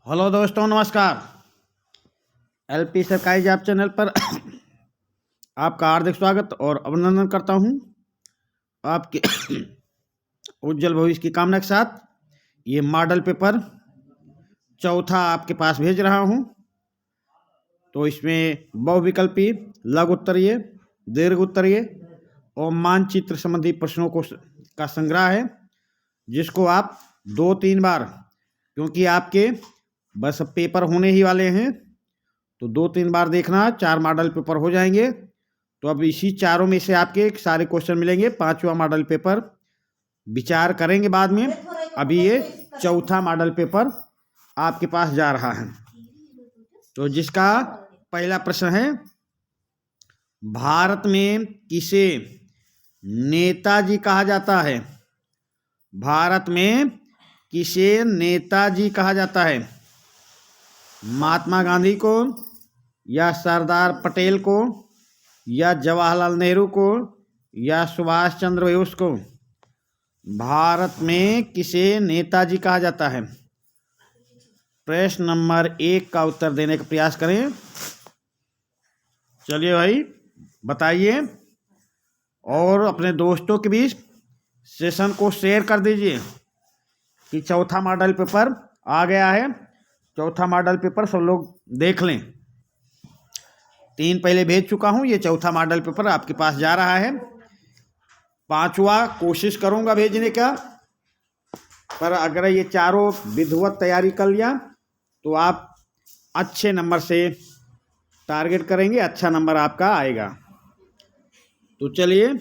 Hello दोस्तों, नमस्कार। LP सरकारी जॉब चैनल पर आपका हार्दिक स्वागत और अभिनंदन करता हूं। आपके उज्जवल भविष्य की कामना के साथ ये मॉडल पेपर चौथा आपके पास भेज रहा हूं। तो इसमें बहुविकल्पी, लघु उत्तरीय, दीर्घ उत्तरीय और मानचित्र संबंधी प्रश्नों का संग्रह है, जिसको आप 2-3 बार, क्योंकि आपके बस पेपर होने ही वाले हैं, तो 2-3 बार देखना, 4 मॉडल पेपर हो जाएंगे। तो अब इसी चारों में से आपके सारे क्वेश्चन मिलेंगे। 5वां मॉडल पेपर विचार करेंगे बाद में। अभी ये चौथा मॉडल पेपर आपके पास जा रहा है। तो जिसका पहला प्रश्न है, भारत में किसे नेताजी कहा जाता है? भारत में किसे नेताजी कहा जाता है? महात्मा गांधी को, या सरदार पटेल को, या जवाहरलाल नेहरू को, या सुभाष चंद्र बोस को? भारत में किसे नेताजी कहा जाता है? प्रश्न नंबर 1 का उत्तर देने का प्रयास करें। चलिए भाई, बताइए और अपने दोस्तों के बीच सेशन को शेयर कर दीजिए कि चौथा मॉडल पेपर आ गया है। चौथा मॉडल पेपर सब लोग देख लें। 3 पहले भेज चुका हूं, ये चौथा मॉडल पेपर आपके पास जा रहा है। 5वां कोशिश करूंगा भेजने का, पर अगर ये चारों विधिवत तैयारी कर लिया तो आप अच्छे नंबर से टारगेट करेंगे, अच्छा नंबर आपका आएगा। तो चलिए,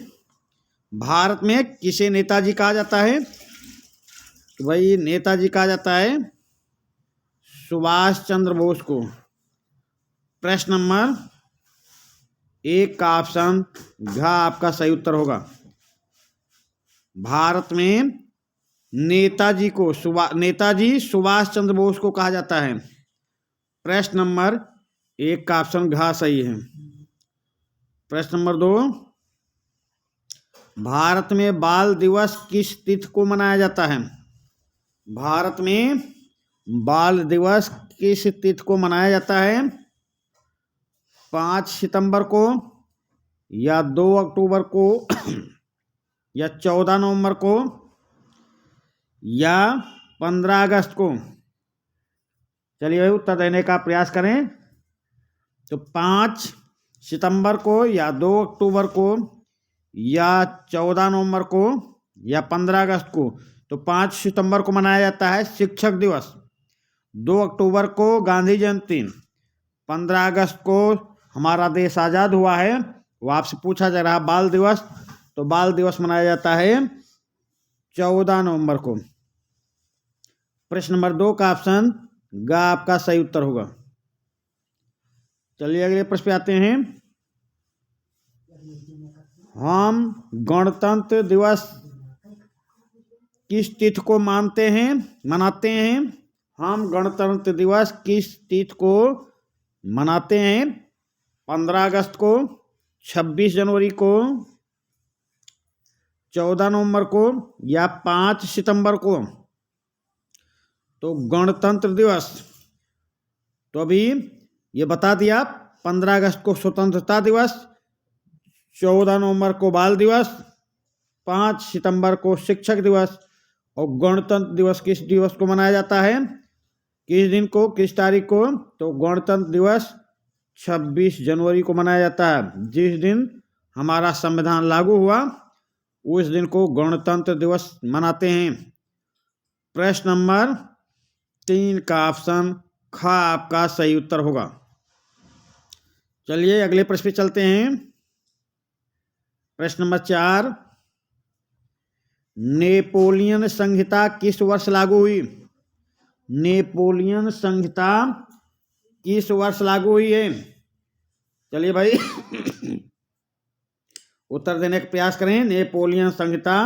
भारत में किसे नेताजी कहा जाता है? तो भाई नेताजी कहा जाता है सुभाष चंद्र बोस को। प्रश्न नंबर 1 का ऑप्शन घ आपका सही उत्तर होगा। भारत में नेताजी सुभाष चंद्र बोस को कहा जाता है। प्रश्न नंबर 1 का ऑप्शन घ सही है। प्रश्न नंबर 2, भारत में बाल दिवस किस तिथि को मनाया जाता है? भारत में बाल दिवस किस तिथि को मनाया जाता है? 5 सितंबर को, या 2 अक्टूबर को, या 14 नवंबर को, या 15 अगस्त को? चलिए भाई, उत्तर देने का प्रयास करें। तो 5 सितंबर को, या 2 अक्टूबर को, या 14 नवंबर को, या 15 अगस्त को? तो 5 सितंबर को मनाया जाता है शिक्षक दिवस, 2 अक्टूबर को गांधी जयंती, 15 अगस्त को हमारा देश आज़ाद हुआ है। वो आपसे पूछा जा रहा बाल दिवस, तो बाल दिवस मनाया जाता है 14 नवंबर को। प्रश्न नंबर 2 का ऑप्शन ग आपका सही उत्तर होगा। चलिए अगले प्रश्न पे आते हैं। हम गणतंत्र दिवस किस तिथि को मनाते हैं? हम गणतंत्र दिवस किस तिथि को मनाते हैं? 15 अगस्त को, 26 जनवरी को, 14 नवंबर को, या 5 सितंबर को? तो गणतंत्र दिवस, तो अभी ये बता दिया, 15 अगस्त को स्वतंत्रता दिवस, 14 नवंबर को बाल दिवस, 5 सितंबर को शिक्षक दिवस, और गणतंत्र दिवस किस दिवस को मनाया जाता है? किस दिन को, किस तारीख को? तो गणतंत्र दिवस 26 जनवरी को मनाया जाता है। जिस दिन हमारा संविधान लागू हुआ, उस दिन को गणतंत्र दिवस मनाते हैं। प्रश्न नंबर 3 का ऑप्शन ख आपका सही उत्तर होगा। चलिए अगले प्रश्न पे चलते हैं। प्रश्न नंबर 4, नेपोलियन संहिता किस वर्ष लागू हुई? नेपोलियन संहिता किस वर्ष लागू हुई है? चलिए भाई उत्तर देने का प्रयास करें। नेपोलियन संहिता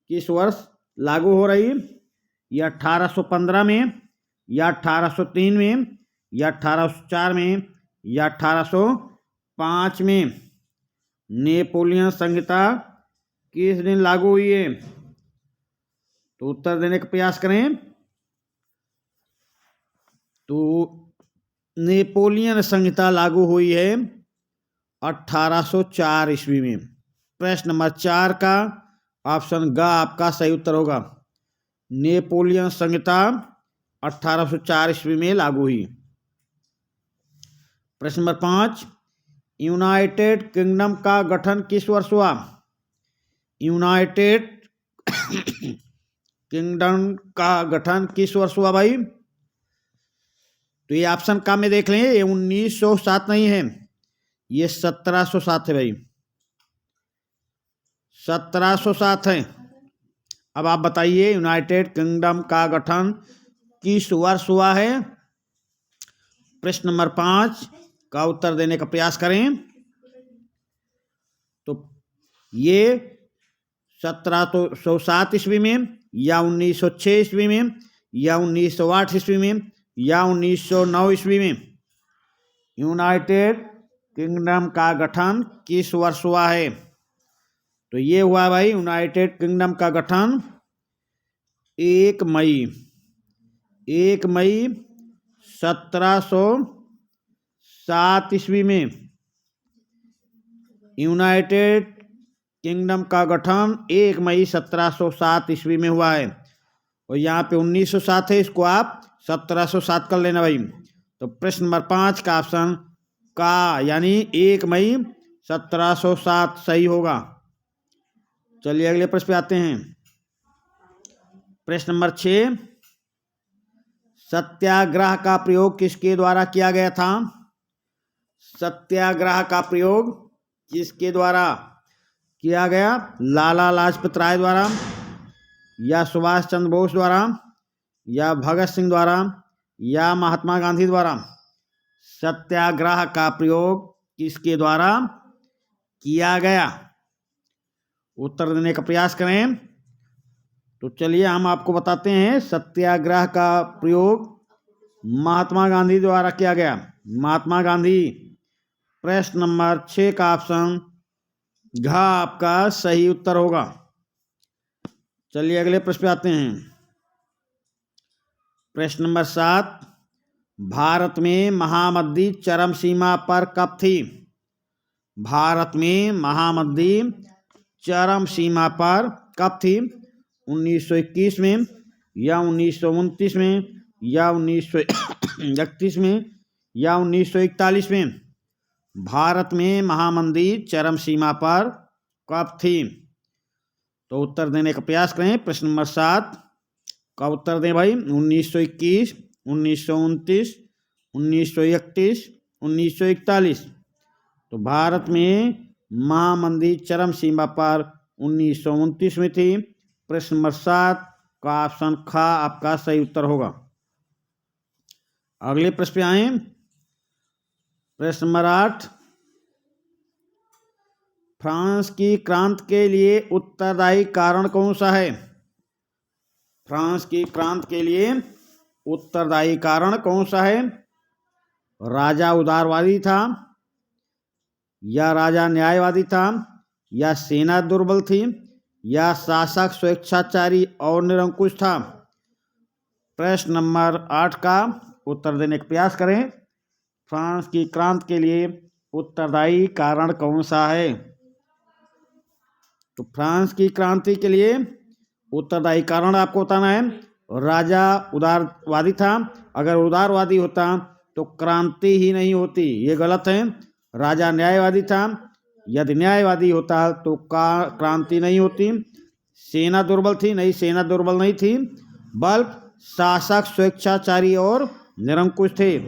किस वर्ष लागू हो रही? या 1815 में, या 1803 में, या 1804 में, या 1805 में? नेपोलियन संहिता किस दिन लागू हुई है? तो उत्तर देने का प्रयास करें। तो नेपोलियन संहिता लागू हुई है 1804 ईस्वी में। प्रश्न नंबर 4 का ऑप्शन ग आपका सही उत्तर होगा। नेपोलियन संहिता 1804 ईस्वी में लागू हुई। प्रश्न नंबर 5, यूनाइटेड किंगडम का गठन किस वर्ष हुआ? यूनाइटेड किंगडम का गठन किस वर्ष हुआ भाई? तो ये ऑप्शन का में देख लें, ये 1907 नहीं है, ये 1707 है भाई, 1707 है। अब आप बताइए यूनाइटेड किंगडम का गठन किस वर्ष हुआ है? प्रश्न नंबर 5 का उत्तर देने का प्रयास करें। तो ये 1707 ईस्वी में, या 1906 ईस्वी में, या 1908 ईस्वी में, या 1909 ईस्वी में यूनाइटेड किंगडम का गठन किस वर्ष हुआ है? तो ये हुआ भाई यूनाइटेड किंगडम का गठन 1 मई 1707 ईस्वी में। यूनाइटेड किंगडम का गठन 1 मई 1707 ईस्वी में हुआ है। और यहाँ पे 1907 है, इसको आप 1707 कर लेना भाई। तो प्रश्न नंबर 5 का ऑप्शन का यानी 1 मई 1707 सही होगा। चलिए अगले प्रश्न पे आते हैं। प्रश्न नंबर 6, सत्याग्रह का प्रयोग किसके द्वारा किया गया था? सत्याग्रह का प्रयोग किसके द्वारा किया गया? लाला लाजपत राय द्वारा, या सुभाष चंद्र बोस द्वारा, या भगत सिंह द्वारा, या महात्मा गांधी द्वारा? सत्याग्रह का प्रयोग किसके द्वारा किया गया? उत्तर देने का प्रयास करें। तो चलिए हम आपको बताते हैं, सत्याग्रह का प्रयोग महात्मा गांधी द्वारा किया गया। महात्मा गांधी। प्रश्न नंबर 6 का ऑप्शन घ आपका सही उत्तर होगा। चलिए अगले प्रश्न पे आते हैं। प्रश्न नंबर 7, भारत में महामंदी चरम सीमा पर कब थी? भारत में महामंदी चरम सीमा पर कब थी? 1921 में, या 1929 में, या 1931 में, या 1941 में? भारत में महामंदी चरम सीमा पर कब थी? तो उत्तर देने का प्रयास करें। प्रश्न नंबर 7 का उत्तर दें भाई। 1921, 1929, 1931, 1941। तो भारत में महामंदी चरम सीमा पर 1929 में थी। प्रश्न नंबर 7 का ऑप्शन ख आपका सही उत्तर होगा। अगले प्रश्न पे आए। प्रश्न नंबर 8, फ्रांस की क्रांति के लिए उत्तरदायी कारण कौन सा है? फ्रांस की क्रांति के लिए उत्तरदायी कारण कौन सा है? राजा उदारवादी था, या राजा न्यायवादी था, या सेना दुर्बल थी, या शासक स्वेच्छाचारी और निरंकुश था? प्रश्न नंबर 8 का उत्तर देने का प्रयास करें। फ्रांस की क्रांति के लिए उत्तरदायी कारण कौन सा है? तो फ्रांस की क्रांति के लिए उत्तरदायी कारण आपको बताना है। राजा उदारवादी था, अगर उदारवादी होता तो क्रांति ही नहीं होती, ये गलत है। राजा न्यायवादी था, यदि न्यायवादी होता तो क्रांति नहीं होती। सेना दुर्बल थी, नहीं सेना दुर्बल नहीं थी, बल्कि शासक स्वेच्छाचारी और निरंकुश थे।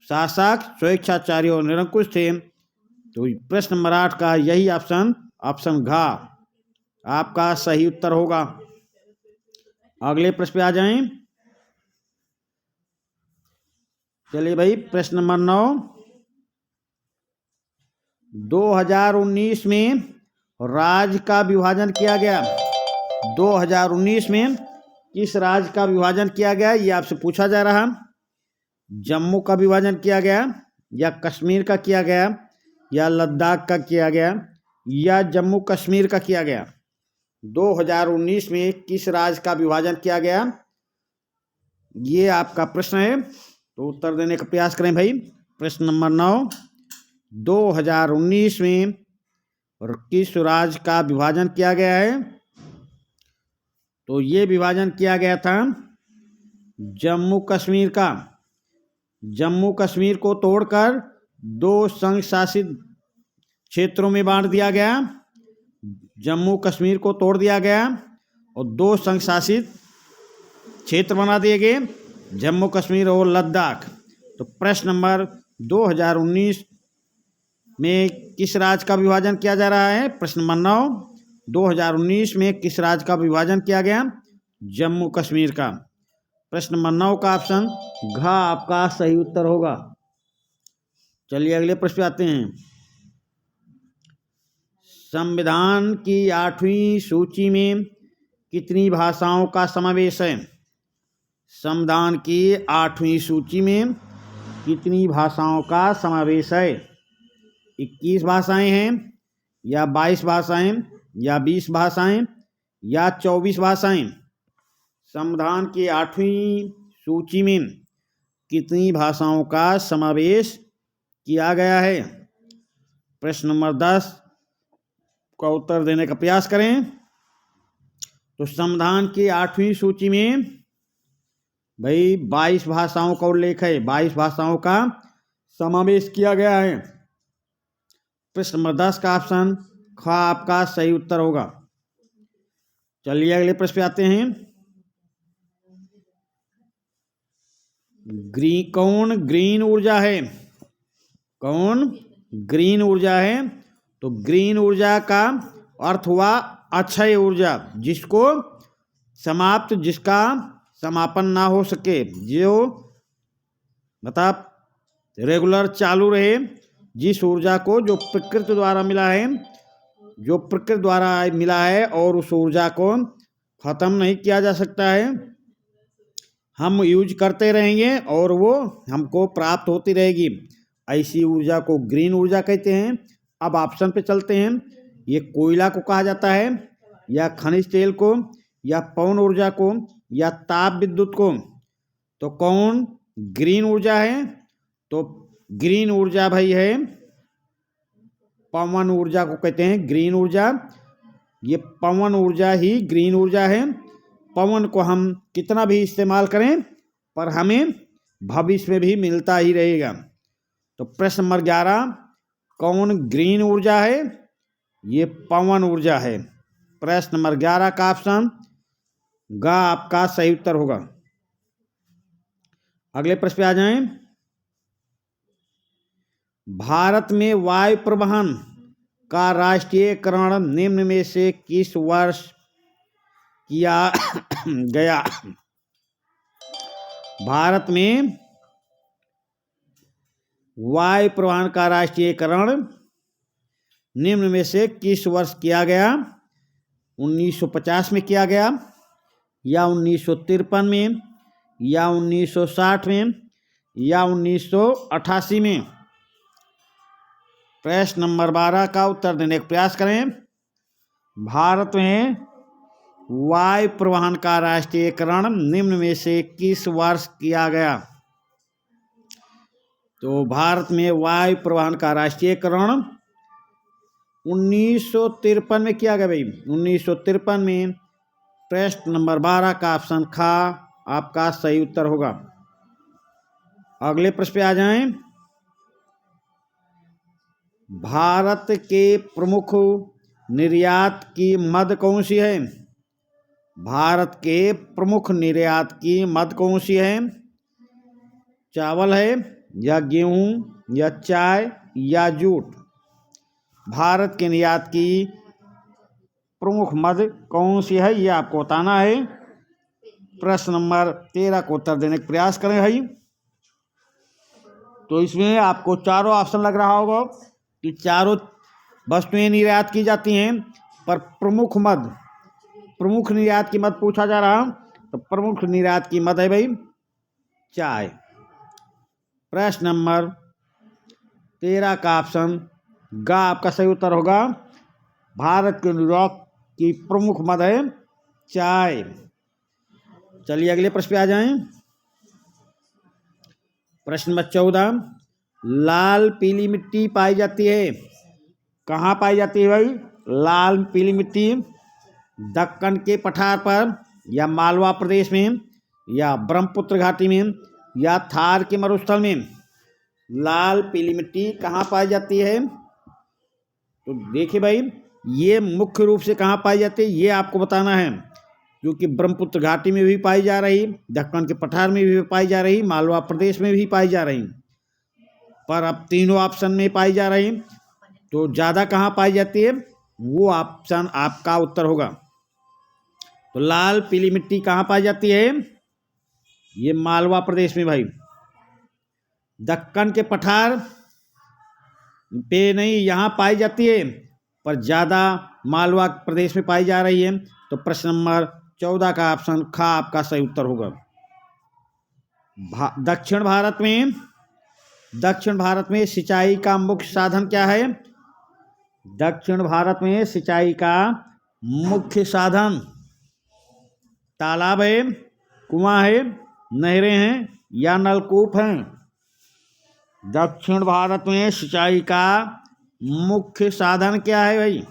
शासक स्वेच्छाचारी और निरंकुश थे। तो प्रश्न नंबर 8 का यही ऑप्शन घ आपका सही उत्तर होगा। अगले प्रश्न पे आ जाएं। चलिए भाई, प्रश्न नंबर 9, 2019 में राज्य का विभाजन किया गया। 2019 में किस राज्य का विभाजन किया गया, ये आपसे पूछा जा रहा। जम्मू का विभाजन किया गया, या कश्मीर का किया गया, या लद्दाख का किया गया, या जम्मू कश्मीर का किया गया? 2019 में किस राज्य का विभाजन किया गया? ये आपका प्रश्न है, तो उत्तर देने का प्रयास करें भाई। प्रश्न नंबर 9, 2019 में किस राज्य का विभाजन किया गया है? तो ये विभाजन किया गया था जम्मू कश्मीर का। जम्मू कश्मीर को तोड़कर 2 संघ शासित क्षेत्रों में बांट दिया गया। जम्मू कश्मीर को तोड़ दिया गया और 2 संघ शासित क्षेत्र बना दिए गए, जम्मू कश्मीर और लद्दाख। तो प्रश्न नंबर 2019 में किस राज्य का विभाजन किया जा रहा है? प्रश्न नंबर 9, 2019 में किस राज्य का विभाजन किया गया? जम्मू कश्मीर का। प्रश्न नंबर 9 का ऑप्शन घ आपका सही उत्तर होगा। चलिए अगले प्रश्न पे आते हैं। संविधान की 8वीं सूची में कितनी भाषाओं का समावेश है? संविधान की 8वीं सूची में कितनी भाषाओं का समावेश है? 21 भाषाएं हैं या 22 भाषाएं या 20 भाषाएं या 24 भाषाएं? संविधान की 8वीं सूची में कितनी भाषाओं का समावेश किया गया है? प्रश्न नंबर 10 का उत्तर देने का प्रयास करें। तो संविधान की 8वीं सूची में भाई 22 भाषाओं का उल्लेख है, 22 भाषाओं का समावेश किया गया है। प्रश्न नंबर 10 का ऑप्शन ख आपका सही उत्तर होगा। चलिए अगले प्रश्न पे आते हैं। कौन ग्रीन ऊर्जा है? कौन ग्रीन ऊर्जा है? तो ग्रीन ऊर्जा का अर्थ हुआ अक्षय ऊर्जा, जिसका समापन ना हो सके, जो मतलब रेगुलर चालू रहे, जिस ऊर्जा को जो प्रकृति द्वारा मिला है और उस ऊर्जा को खत्म नहीं किया जा सकता है। हम यूज करते रहेंगे और वो हमको प्राप्त होती रहेगी। ऐसी ऊर्जा को ग्रीन ऊर्जा कहते हैं। अब ऑप्शन पे चलते हैं। ये कोयला को कहा जाता है या खनिज तेल को या पवन ऊर्जा को या ताप विद्युत को? तो कौन ग्रीन ऊर्जा है? तो ग्रीन ऊर्जा भाई है पवन ऊर्जा को कहते हैं ग्रीन ऊर्जा। ये पवन ऊर्जा ही ग्रीन ऊर्जा है। पवन को हम कितना भी इस्तेमाल करें पर हमें भविष्य में भी मिलता ही रहेगा। तो प्रश्न नंबर 11, कौन ग्रीन ऊर्जा है? ये पवन ऊर्जा है। प्रश्न नंबर 11 का ऑप्शन ग आपका सही उत्तर होगा। अगले प्रश्न पे आ जाएं। भारत में वायु परिवहन का राष्ट्रीयकरण निम्न में से किस वर्ष किया गया? भारत में वायु परिवहन का राष्ट्रीयकरण निम्न में से किस वर्ष किया गया? 1950 में किया गया या 1953 में या 1960 में या 1988 में? प्रश्न नंबर 12 का उत्तर देने का प्रयास करें। भारत में वायु परिवहन का राष्ट्रीयकरण निम्न में से किस वर्ष किया गया? तो भारत में वायु परिवहन का राष्ट्रीयकरण 1953 में किया गया भाई, 1953 में। प्रश्न नंबर 12 का ऑप्शन ख आपका सही उत्तर होगा। अगले प्रश्न पे आ जाएं। भारत के प्रमुख निर्यात की मद कौन सी है? भारत के प्रमुख निर्यात की मद कौन सी है? चावल है या गेहूं या चाय या जूट? भारत के निर्यात की प्रमुख मद कौन सी है, ये आपको बताना है। प्रश्न नंबर 13 को उत्तर देने का प्रयास करें भाई। तो इसमें आपको चारों ऑप्शन लग रहा होगा कि चारों वस्तुएं निर्यात की जाती हैं, पर प्रमुख निर्यात की मद पूछा जा रहा। तो प्रमुख निर्यात की मद है भाई चाय। प्रश्न नंबर 13 का ऑप्शन ग आपका सही उत्तर होगा। भारत के निर्यात की प्रमुख मद है चाय। चलिए अगले प्रश्न पे आ जाएं। प्रश्न नंबर 14, लाल पीली मिट्टी पाई जाती है, कहाँ पाई जाती है भाई? लाल पीली मिट्टी दक्कन के पठार पर, या मालवा प्रदेश में, या ब्रह्मपुत्र घाटी में, या थार के मरुस्थल में। लाल पीली मिट्टी कहाँ पाई जाती है? तो देखिए भाई, ये मुख्य रूप से कहाँ पाई जाती है ये आपको बताना है, क्योंकि ब्रह्मपुत्र घाटी में भी पाई जा रही, दक्कन के पठार में भी पाई जा रही, मालवा प्रदेश में भी पाई जा रही, पर अब तीनों ऑप्शन में पाई जा रही, तो ज़्यादा कहाँ पाई जाती है वो ऑप्शन आपका उत्तर होगा। तो लाल पीली मिट्टी कहाँ पाई जाती है? ये मालवा प्रदेश में भाई। दक्कन के पठार पे नहीं, यहाँ पाई जाती है, पर ज़्यादा मालवा प्रदेश में पाई जा रही है। तो प्रश्न नंबर 14 का ऑप्शन ख आपका सही उत्तर होगा। दक्षिण भारत में सिंचाई का मुख्य साधन क्या है? दक्षिण भारत में सिंचाई का मुख्य साधन तालाब है, कुआं है, नहरें हैं, या नलकूप हैं। दक्षिण भारत में सिंचाई का मुख्य साधन क्या है भाई?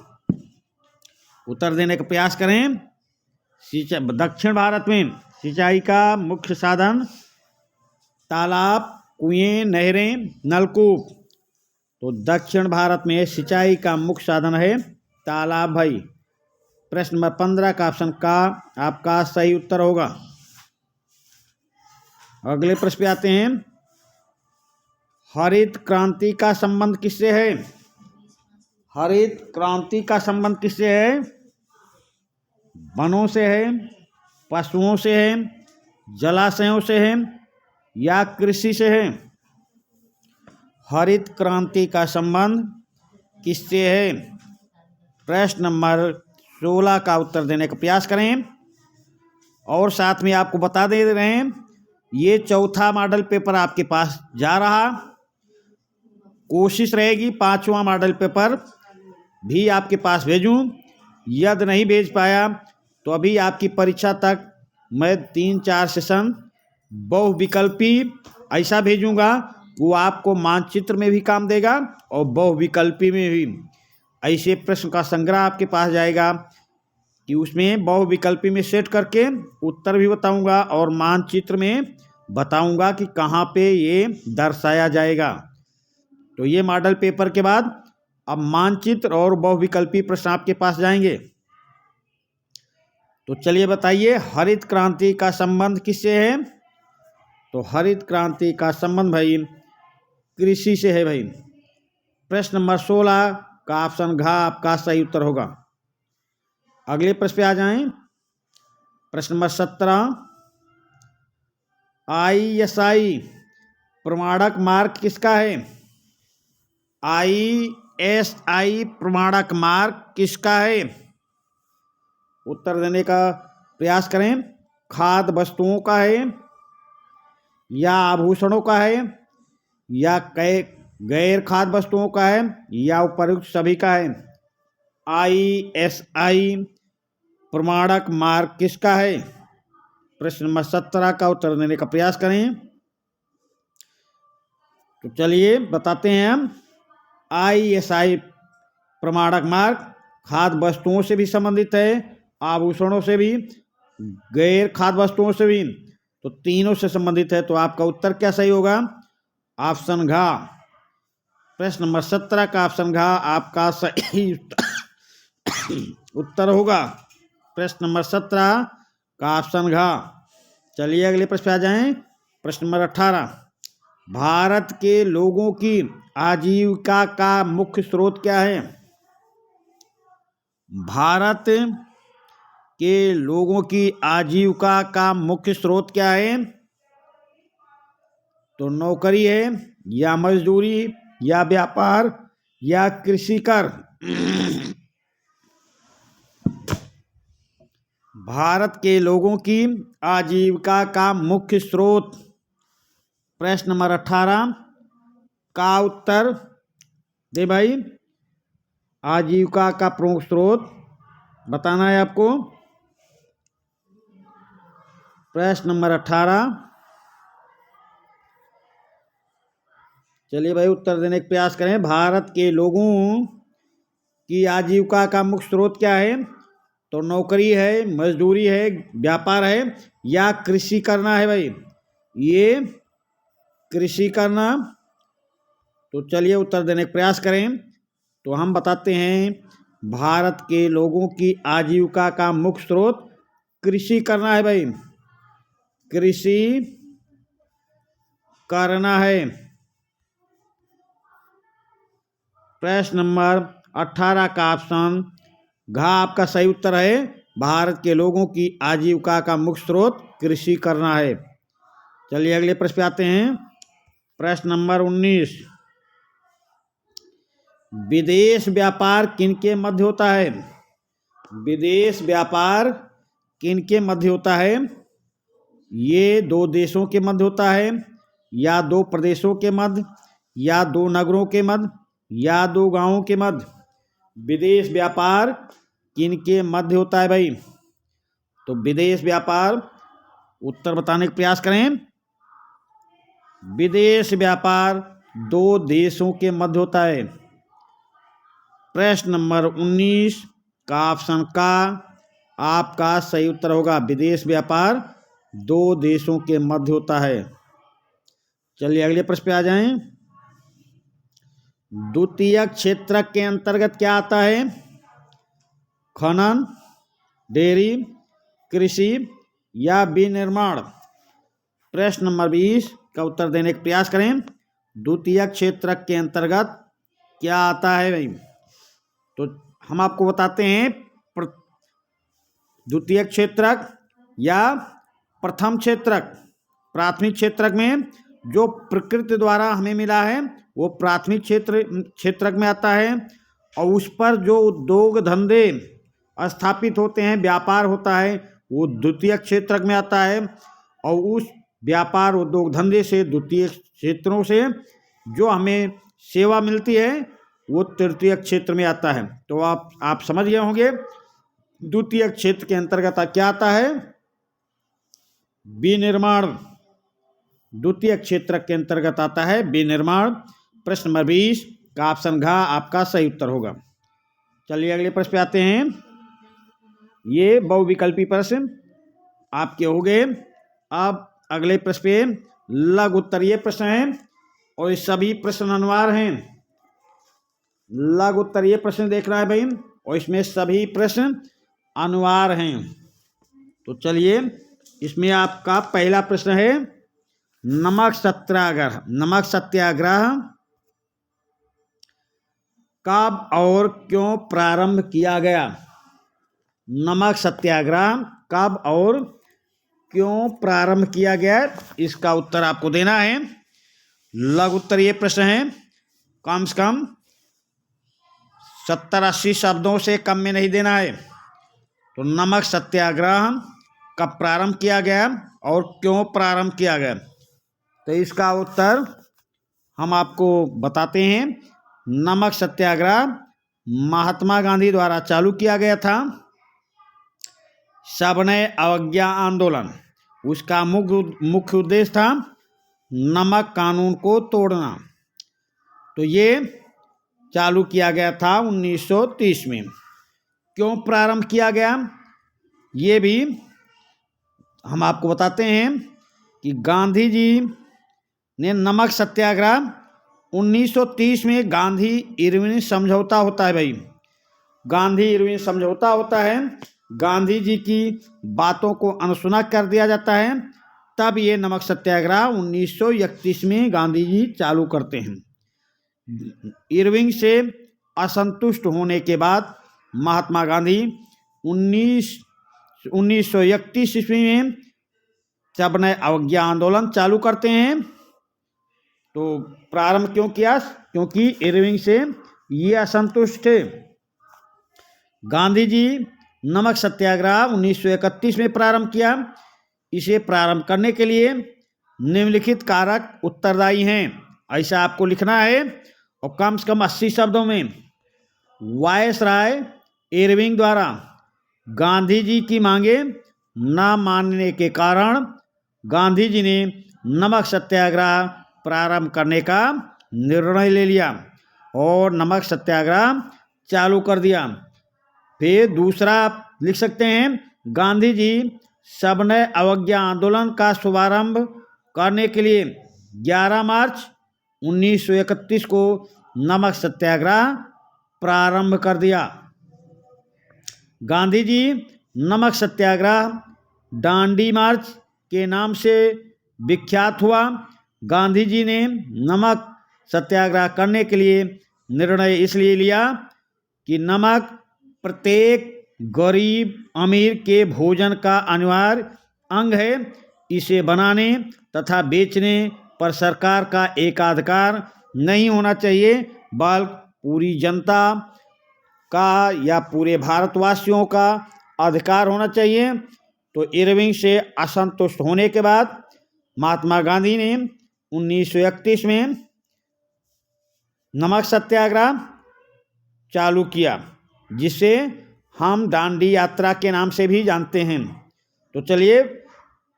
उत्तर देने का प्रयास करें। दक्षिण भारत में सिंचाई का मुख्य साधन तालाब, कुएं, नहरें, नलकूप। तो दक्षिण भारत में सिंचाई का मुख्य साधन है तालाब भाई। प्रश्न नंबर 15 का ऑप्शन का आपका सही उत्तर होगा। अगले प्रश्न पे आते हैं। हरित क्रांति का संबंध किससे है? हरित क्रांति का संबंध किससे है? वनों से है, पशुओं से है, जलाशयों से है, या कृषि से है? हरित क्रांति का संबंध किससे है? प्रश्न नंबर 16 का उत्तर देने का प्रयास करें। और साथ में आपको बता दे रहे हैं, ये चौथा मॉडल पेपर आपके पास जा रहा, कोशिश रहेगी 5वां मॉडल पेपर भी आपके भेज भेजूं। यदि नहीं भेज पाया तो अभी आपकी परीक्षा तक मैं 3-4 सेशन बहुविकल्पी ऐसा भेजूंगा, वो आपको मानचित्र में भी काम देगा और बहुविकल्पी में भी। ऐसे प्रश्न का संग्रह आपके पास जाएगा कि उसमें बहुविकल्पी में सेट करके उत्तर भी बताऊंगा और मानचित्र में बताऊंगा कि कहाँ पे ये दर्शाया जाएगा। तो ये मॉडल पेपर के बाद अब मानचित्र और बहुविकल्पी प्रश्न आपके पास जाएंगे। तो चलिए बताइए, हरित क्रांति का संबंध किससे है? तो हरित क्रांति का संबंध भाई कृषि से है भाई। प्रश्न नंबर 16 का ऑप्शन घ आपका सही उत्तर होगा। अगले प्रश्न पे आ जाएं। प्रश्न नंबर 17, ISI प्रमाणक मार्क किसका है? ISI प्रमाणक मार्क किसका है? उत्तर देने का प्रयास करें। खाद्य वस्तुओं का है, या आभूषणों का है, या गैर खाद्य वस्तुओं का है, या उपयुक्त सभी का है? ISI प्रमाणक मार्क किसका है? प्रश्न नंबर 17 का उत्तर देने का प्रयास करें। तो चलिए बताते हैं हम। ISI प्रमाणक मार्क खाद्य वस्तुओं से भी संबंधित है, आभूषणों से भी, गैर खाद्य वस्तुओं से भी, तो तीनों से संबंधित है। तो आपका उत्तर क्या सही होगा? ऑप्शन घ। प्रश्न नंबर 17 का ऑप्शन घ आपका सही उत्तर होगा। प्रश्न नंबर 17 का ऑप्शन घ। चलिए अगले प्रश्न पे आ जाएं। प्रश्न नंबर 18, भारत के लोगों की आजीविका का मुख्य स्रोत क्या है? भारत के लोगों की आजीविका का मुख्य स्रोत क्या है? तो नौकरी है, या मजदूरी, या व्यापार, या कृषि कर। भारत के लोगों की आजीविका का मुख्य स्रोत, प्रश्न नंबर 18 का उत्तर दे भाई। आजीविका का प्रमुख स्रोत बताना है आपको। प्रश्न नंबर 18, चलिए भाई उत्तर देने का प्रयास करें। भारत के लोगों की आजीविका का मुख्य स्रोत क्या है? तो नौकरी है, मजदूरी है, व्यापार है या कृषि करना है भाई? ये कृषि करना। तो चलिए उत्तर देने का प्रयास करें। तो हम बताते हैं भारत के लोगों की आजीविका का मुख्य स्रोत कृषि करना है भाई, कृषि करना है। प्रश्न नंबर 18 का ऑप्शन घ आपका सही उत्तर है। भारत के लोगों की आजीविका का मुख्य स्रोत कृषि करना है। चलिए अगले प्रश्न पे आते हैं। प्रश्न नंबर 19, विदेश व्यापार किनके मध्य होता है? विदेश व्यापार किनके मध्य होता है? ये दो देशों के मध्य होता है, या दो प्रदेशों के मध्य, या दो नगरों के मध्य, या दो गांवों के मध्य? विदेश व्यापार किनके मध्य होता है भाई? तो विदेश व्यापार, उत्तर बताने का प्रयास करें। विदेश व्यापार दो देशों के मध्य होता है। प्रश्न नंबर 19 का ऑप्शन का आपका सही उत्तर होगा। विदेश व्यापार दो देशों के मध्य होता है। चलिए अगले प्रश्न पे आ जाएं। द्वितीयक क्षेत्र के अंतर्गत क्या आता है? खनन, डेयरी, कृषि या विनिर्माण? प्रश्न नंबर 20 का उत्तर देने का प्रयास करें। द्वितीयक क्षेत्र के अंतर्गत क्या आता है भाई? तो हम आपको बताते हैं द्वितीयक क्षेत्रक या प्रथम क्षेत्रक। प्राथमिक क्षेत्रक में जो प्रकृति द्वारा हमें मिला है वो प्राथमिक क्षेत्रक में आता है, और उस पर जो उद्योग धंधे स्थापित होते हैं, व्यापार होता है, वो द्वितीयक क्षेत्रक में आता है। और उस व्यापार उद्योग धंधे से द्वितीय क्षेत्रों से जो हमें सेवा मिलती है वो तृतीयक क्षेत्र में आता है। तो आप समझ गए होंगे द्वितीयक क्षेत्र के अंतर्गत क्या आता है? विनिर्माण। द्वितीयक क्षेत्र के अंतर्गत आता है विनिर्माण। प्रश्न नंबर 20 का ऑप्शन घ आपका सही उत्तर होगा। चलिए अगले प्रश्न पे आते हैं। ये बहुविकल्पी प्रश्न आपके हो गए। अब अगले प्रश्न पे लघु उत्तरीय प्रश्न है और ये सभी प्रश्न अनिवार्य हैं। लघु उत्तरीय प्रश्न देखना है भाई, और इसमें सभी प्रश्न अनिवार्य हैं। तो चलिए इसमें आपका पहला प्रश्न है नमक सत्याग्रह। नमक सत्याग्रह कब और क्यों प्रारंभ किया गया? नमक सत्याग्रह कब और क्यों प्रारंभ किया गया, इसका उत्तर आपको देना है। लघु उत्तरीय प्रश्न है, कम से कम 70-80 शब्दों से कम में नहीं देना है। तो नमक सत्याग्रह कब प्रारंभ किया गया और क्यों प्रारंभ किया गया, तो इसका उत्तर हम आपको बताते हैं। नमक सत्याग्रह महात्मा गांधी द्वारा चालू किया गया था। सविनय अवज्ञा आंदोलन, उसका मुख्य उद्देश्य था नमक कानून को तोड़ना। तो ये चालू किया गया था 1930 में। क्यों प्रारंभ किया गया ये भी हम आपको बताते हैं कि गांधी जी ने नमक सत्याग्रह 1930 में गांधी इरविन समझौता होता है भाई। गांधी इरविन समझौता होता है, गांधी जी की बातों को अनसुना कर दिया जाता है, तब ये नमक सत्याग्रह 1931 में गांधी जी चालू करते हैं। इरविन से असंतुष्ट होने के बाद महात्मा गांधी 1931 ईस्वी में सविनय अवज्ञा आंदोलन चालू करते हैं। तो प्रारंभ क्यों किया? क्योंकि इरविन से ये असंतुष्ट थे। गांधी जी नमक सत्याग्रह 1931 में प्रारंभ किया। इसे प्रारंभ करने के लिए निम्नलिखित कारक उत्तरदायी हैं, ऐसा आपको लिखना है, और कम से कम 80 शब्दों में। वायसराय इरविन द्वारा गांधी जी की मांगे न मानने के कारण गांधी जी ने नमक सत्याग्रह प्रारंभ करने का निर्णय ले लिया और नमक सत्याग्रह चालू कर दिया। फिर दूसरा आप लिख सकते हैं, गांधी जी सविनय अवज्ञा आंदोलन का शुभारंभ करने के लिए 11 मार्च 1931 को नमक सत्याग्रह प्रारंभ कर दिया। गांधी जी नमक सत्याग्रह डांडी मार्च के नाम से विख्यात हुआ। गांधी जी ने नमक सत्याग्रह करने के लिए निर्णय इसलिए लिया कि नमक प्रत्येक गरीब अमीर के भोजन का अनिवार्य अंग है। इसे बनाने तथा बेचने पर सरकार का एकाधिकार नहीं होना चाहिए, बल्कि पूरी जनता का या पूरे भारतवासियों का अधिकार होना चाहिए। तो इरविंग से असंतुष्ट होने के बाद महात्मा गांधी ने 1931 में नमक सत्याग्रह चालू किया, जिसे हम दांडी यात्रा के नाम से भी जानते हैं। तो चलिए,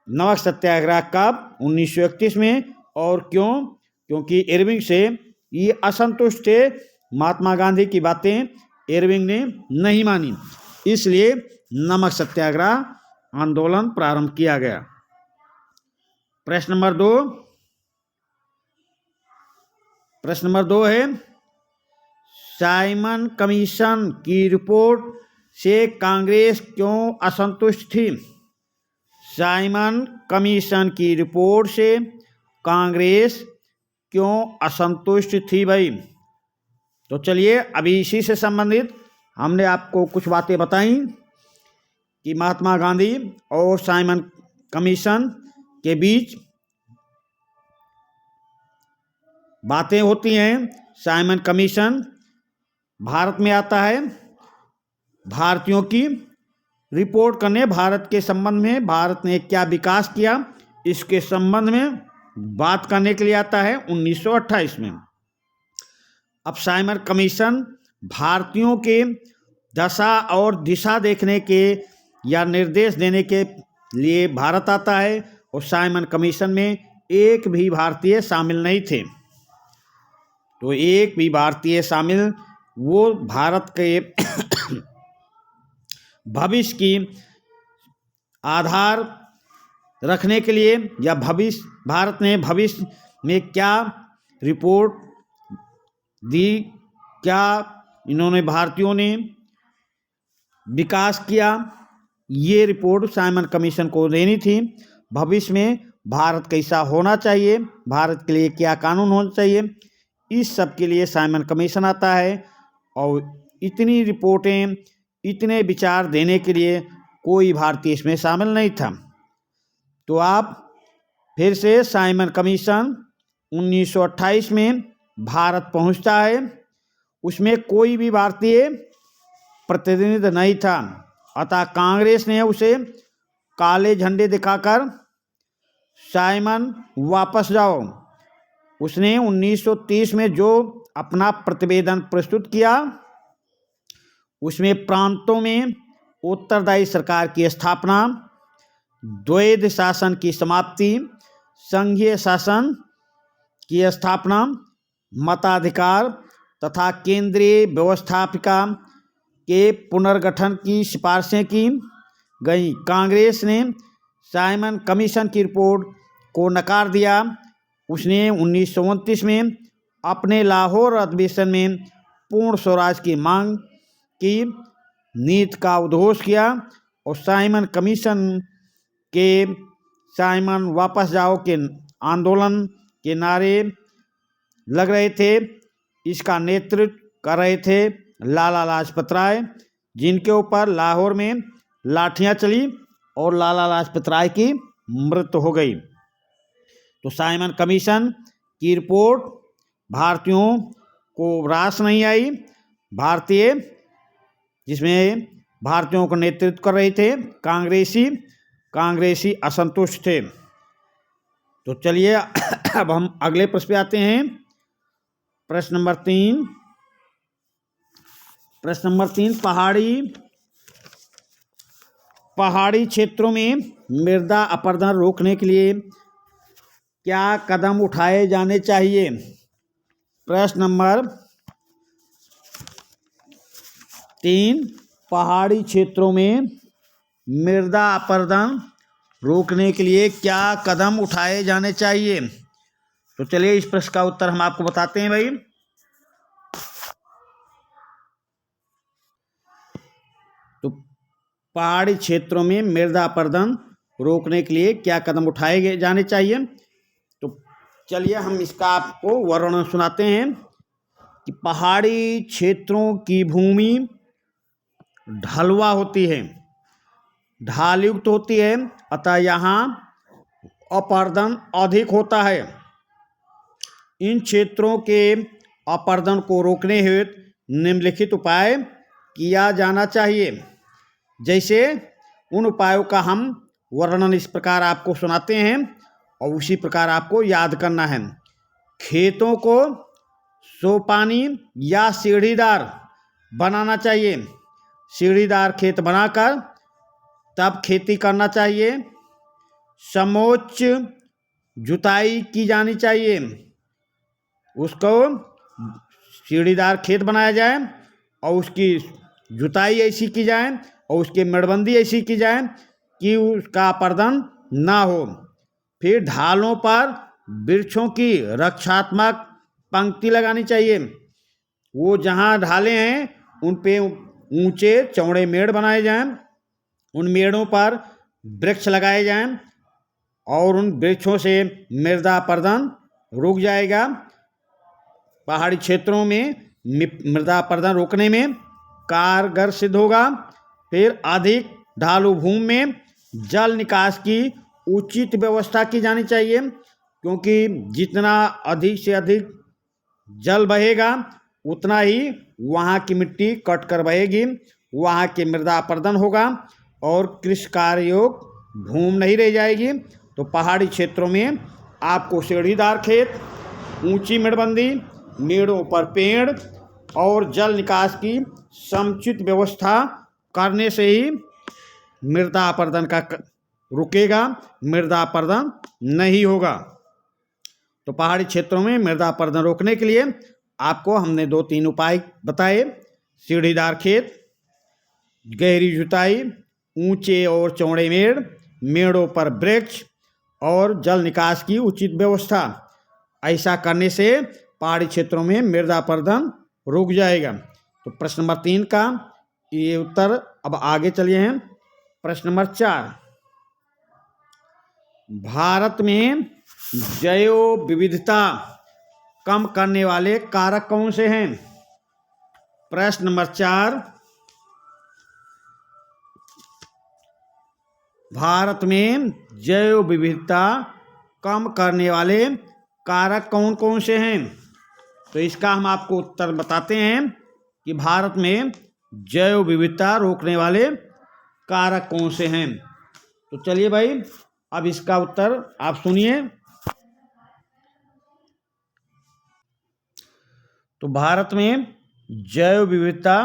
नमक सत्याग्रह कब? 1931 में। और क्यों? क्योंकि इरविंग से ये असंतुष्ट थे, महात्मा गांधी की बातें इरविंग ने नहीं मानी, इसलिए नमक सत्याग्रह आंदोलन प्रारंभ किया गया। प्रश्न नंबर दो है, साइमन कमीशन की रिपोर्ट से कांग्रेस क्यों असंतुष्ट थी? साइमन कमीशन की रिपोर्ट से कांग्रेस क्यों असंतुष्ट थी भाई? तो चलिए, अभी इसी से संबंधित हमने आपको कुछ बातें बताई कि महात्मा गांधी और साइमन कमीशन के बीच बातें होती हैं। साइमन कमीशन भारत में आता है भारतीयों की रिपोर्ट करने, भारत के संबंध में, भारत ने क्या विकास किया इसके संबंध में बात करने के लिए आता है 1928 में। अब साइमन कमीशन भारतीयों के दशा और दिशा देखने के या निर्देश देने के लिए भारत आता है, और साइमन कमीशन में एक भी भारतीय शामिल नहीं थे। तो एक भी भारतीय शामिल, वो भारत के भविष्य की आधार रखने के लिए, या भारत ने भविष्य में क्या रिपोर्ट दी, क्या इन्होंने भारतीयों ने विकास किया, ये रिपोर्ट साइमन कमीशन को देनी थी। भविष्य में भारत कैसा होना चाहिए, भारत के लिए क्या कानून होना चाहिए, इस सब के लिए साइमन कमीशन आता है। और इतनी रिपोर्टें, इतने विचार देने के लिए कोई भारतीय इसमें शामिल नहीं था। तो आप फिर से, साइमन कमीशन 1928 में भारत पहुंचता है, उसमें कोई भी भारतीय प्रतिनिधि नहीं था, अतः कांग्रेस ने उसे काले झंडे दिखाकर साइमन वापस जाओ। उसने 1930 में जो अपना प्रतिवेदन प्रस्तुत किया, उसमें प्रांतों में उत्तरदायी सरकार की स्थापना, द्वैध शासन की समाप्ति, संघीय शासन की स्थापना, मताधिकार तथा केंद्रीय व्यवस्थापिका के पुनर्गठन की सिफारिशें की गई। कांग्रेस ने साइमन कमीशन की रिपोर्ट को नकार दिया। उसने 1929 में अपने लाहौर अधिवेशन में पूर्ण स्वराज की मांग की नीति का उद्घोष किया, और साइमन कमीशन के साइमन वापस जाओ के आंदोलन के नारे लग रहे थे। इसका नेतृत्व कर रहे थे लाला लाजपत राय, जिनके ऊपर लाहौर में लाठियां चली और लाला लाजपत राय की मृत्यु हो गई। तो साइमन कमीशन की रिपोर्ट भारतीयों को रास नहीं आई। भारतीय, जिसमें भारतीयों का नेतृत्व कर रहे थे कांग्रेसी असंतुष्ट थे। तो चलिए, अब हम अगले प्रश्न पे आते हैं। प्रश्न नंबर तीन, पहाड़ी क्षेत्रों में मृदा अपरदन रोकने के लिए क्या कदम उठाए जाने चाहिए? प्रश्न नंबर 3, पहाड़ी क्षेत्रों में मृदा अपरदन रोकने के लिए क्या कदम उठाए जाने चाहिए। तो चलिए इस प्रश्न का उत्तर हम आपको बताते हैं भाई। तो पहाड़ी क्षेत्रों में मृदा अपरदन रोकने के लिए क्या कदम उठाए जाने चाहिए। तो चलिए हम इसका आपको वर्णन सुनाते हैं कि पहाड़ी क्षेत्रों की भूमि ढलवा होती है, ढालयुक्त होती है, अतः यहाँ अपरदन अधिक होता है। इन क्षेत्रों के अपरदन को रोकने हेतु निम्नलिखित उपाय किया जाना चाहिए। जैसे उन उपायों का हम वर्णन इस प्रकार आपको सुनाते हैं और उसी प्रकार आपको याद करना है। खेतों को सोपानी या सीढ़ीदार बनाना चाहिए। सीढ़ीदार खेत बनाकर तब खेती करना चाहिए। समोच्च जुताई की जानी चाहिए। उसको सीढ़ीदार खेत बनाया जाए और उसकी जुताई ऐसी की जाए और उसकी मेड़बंदी ऐसी की जाए कि उसका अपरदन ना हो। फिर ढालों पर वृक्षों की रक्षात्मक पंक्ति लगानी चाहिए। वो जहाँ ढाले हैं उन पे ऊंचे चौड़े मेड़ बनाए जाएं, उन मेड़ों पर वृक्ष लगाए जाएं और उन वृक्षों से मृदा अपरदन रुक जाएगा। पहाड़ी क्षेत्रों में मृदा अपरदन रोकने में कारगर सिद्ध होगा। फिर अधिक ढालू भूमि में जल निकास की उचित व्यवस्था की जानी चाहिए, क्योंकि जितना अधिक से अधिक जल बहेगा उतना ही वहाँ की मिट्टी कट कर बहेगी, वहाँ की मृदा अपरदन होगा और कृषि कार्य योग्य भूमि नहीं रह जाएगी। तो पहाड़ी क्षेत्रों में आपको सीढ़ीदार खेत, ऊंची मेड़बंदी, मेड़ों पर पेड़ और जल निकास की समुचित व्यवस्था करने से ही मृदा अपरदन का रुकेगा, मृदा अपरदन नहीं होगा। तो पहाड़ी क्षेत्रों में मृदा अपरदन रोकने के लिए आपको हमने 2-3 उपाय बताए। सीढ़ीदार खेत, गहरी जुताई, ऊंचे और चौड़े मेड़, मेड़ों पर वृक्ष और जल निकास की उचित व्यवस्था। ऐसा करने से पहाड़ी क्षेत्रों में मृदा अपरदन रुक जाएगा। तो प्रश्न नंबर 3 का ये उत्तर। अब आगे चलिए हैं प्रश्न नंबर 4। भारत में जैव विविधता कम करने वाले कारक कौन से हैं। प्रश्न नंबर 4, भारत में जैव विविधता कम करने वाले कारक कौन कौन से हैं। तो इसका हम आपको उत्तर बताते हैं कि भारत में जैव विविधता रोकने वाले कारक कौन से हैं। तो चलिए भाई अब इसका उत्तर आप सुनिए। तो भारत में जैव विविधता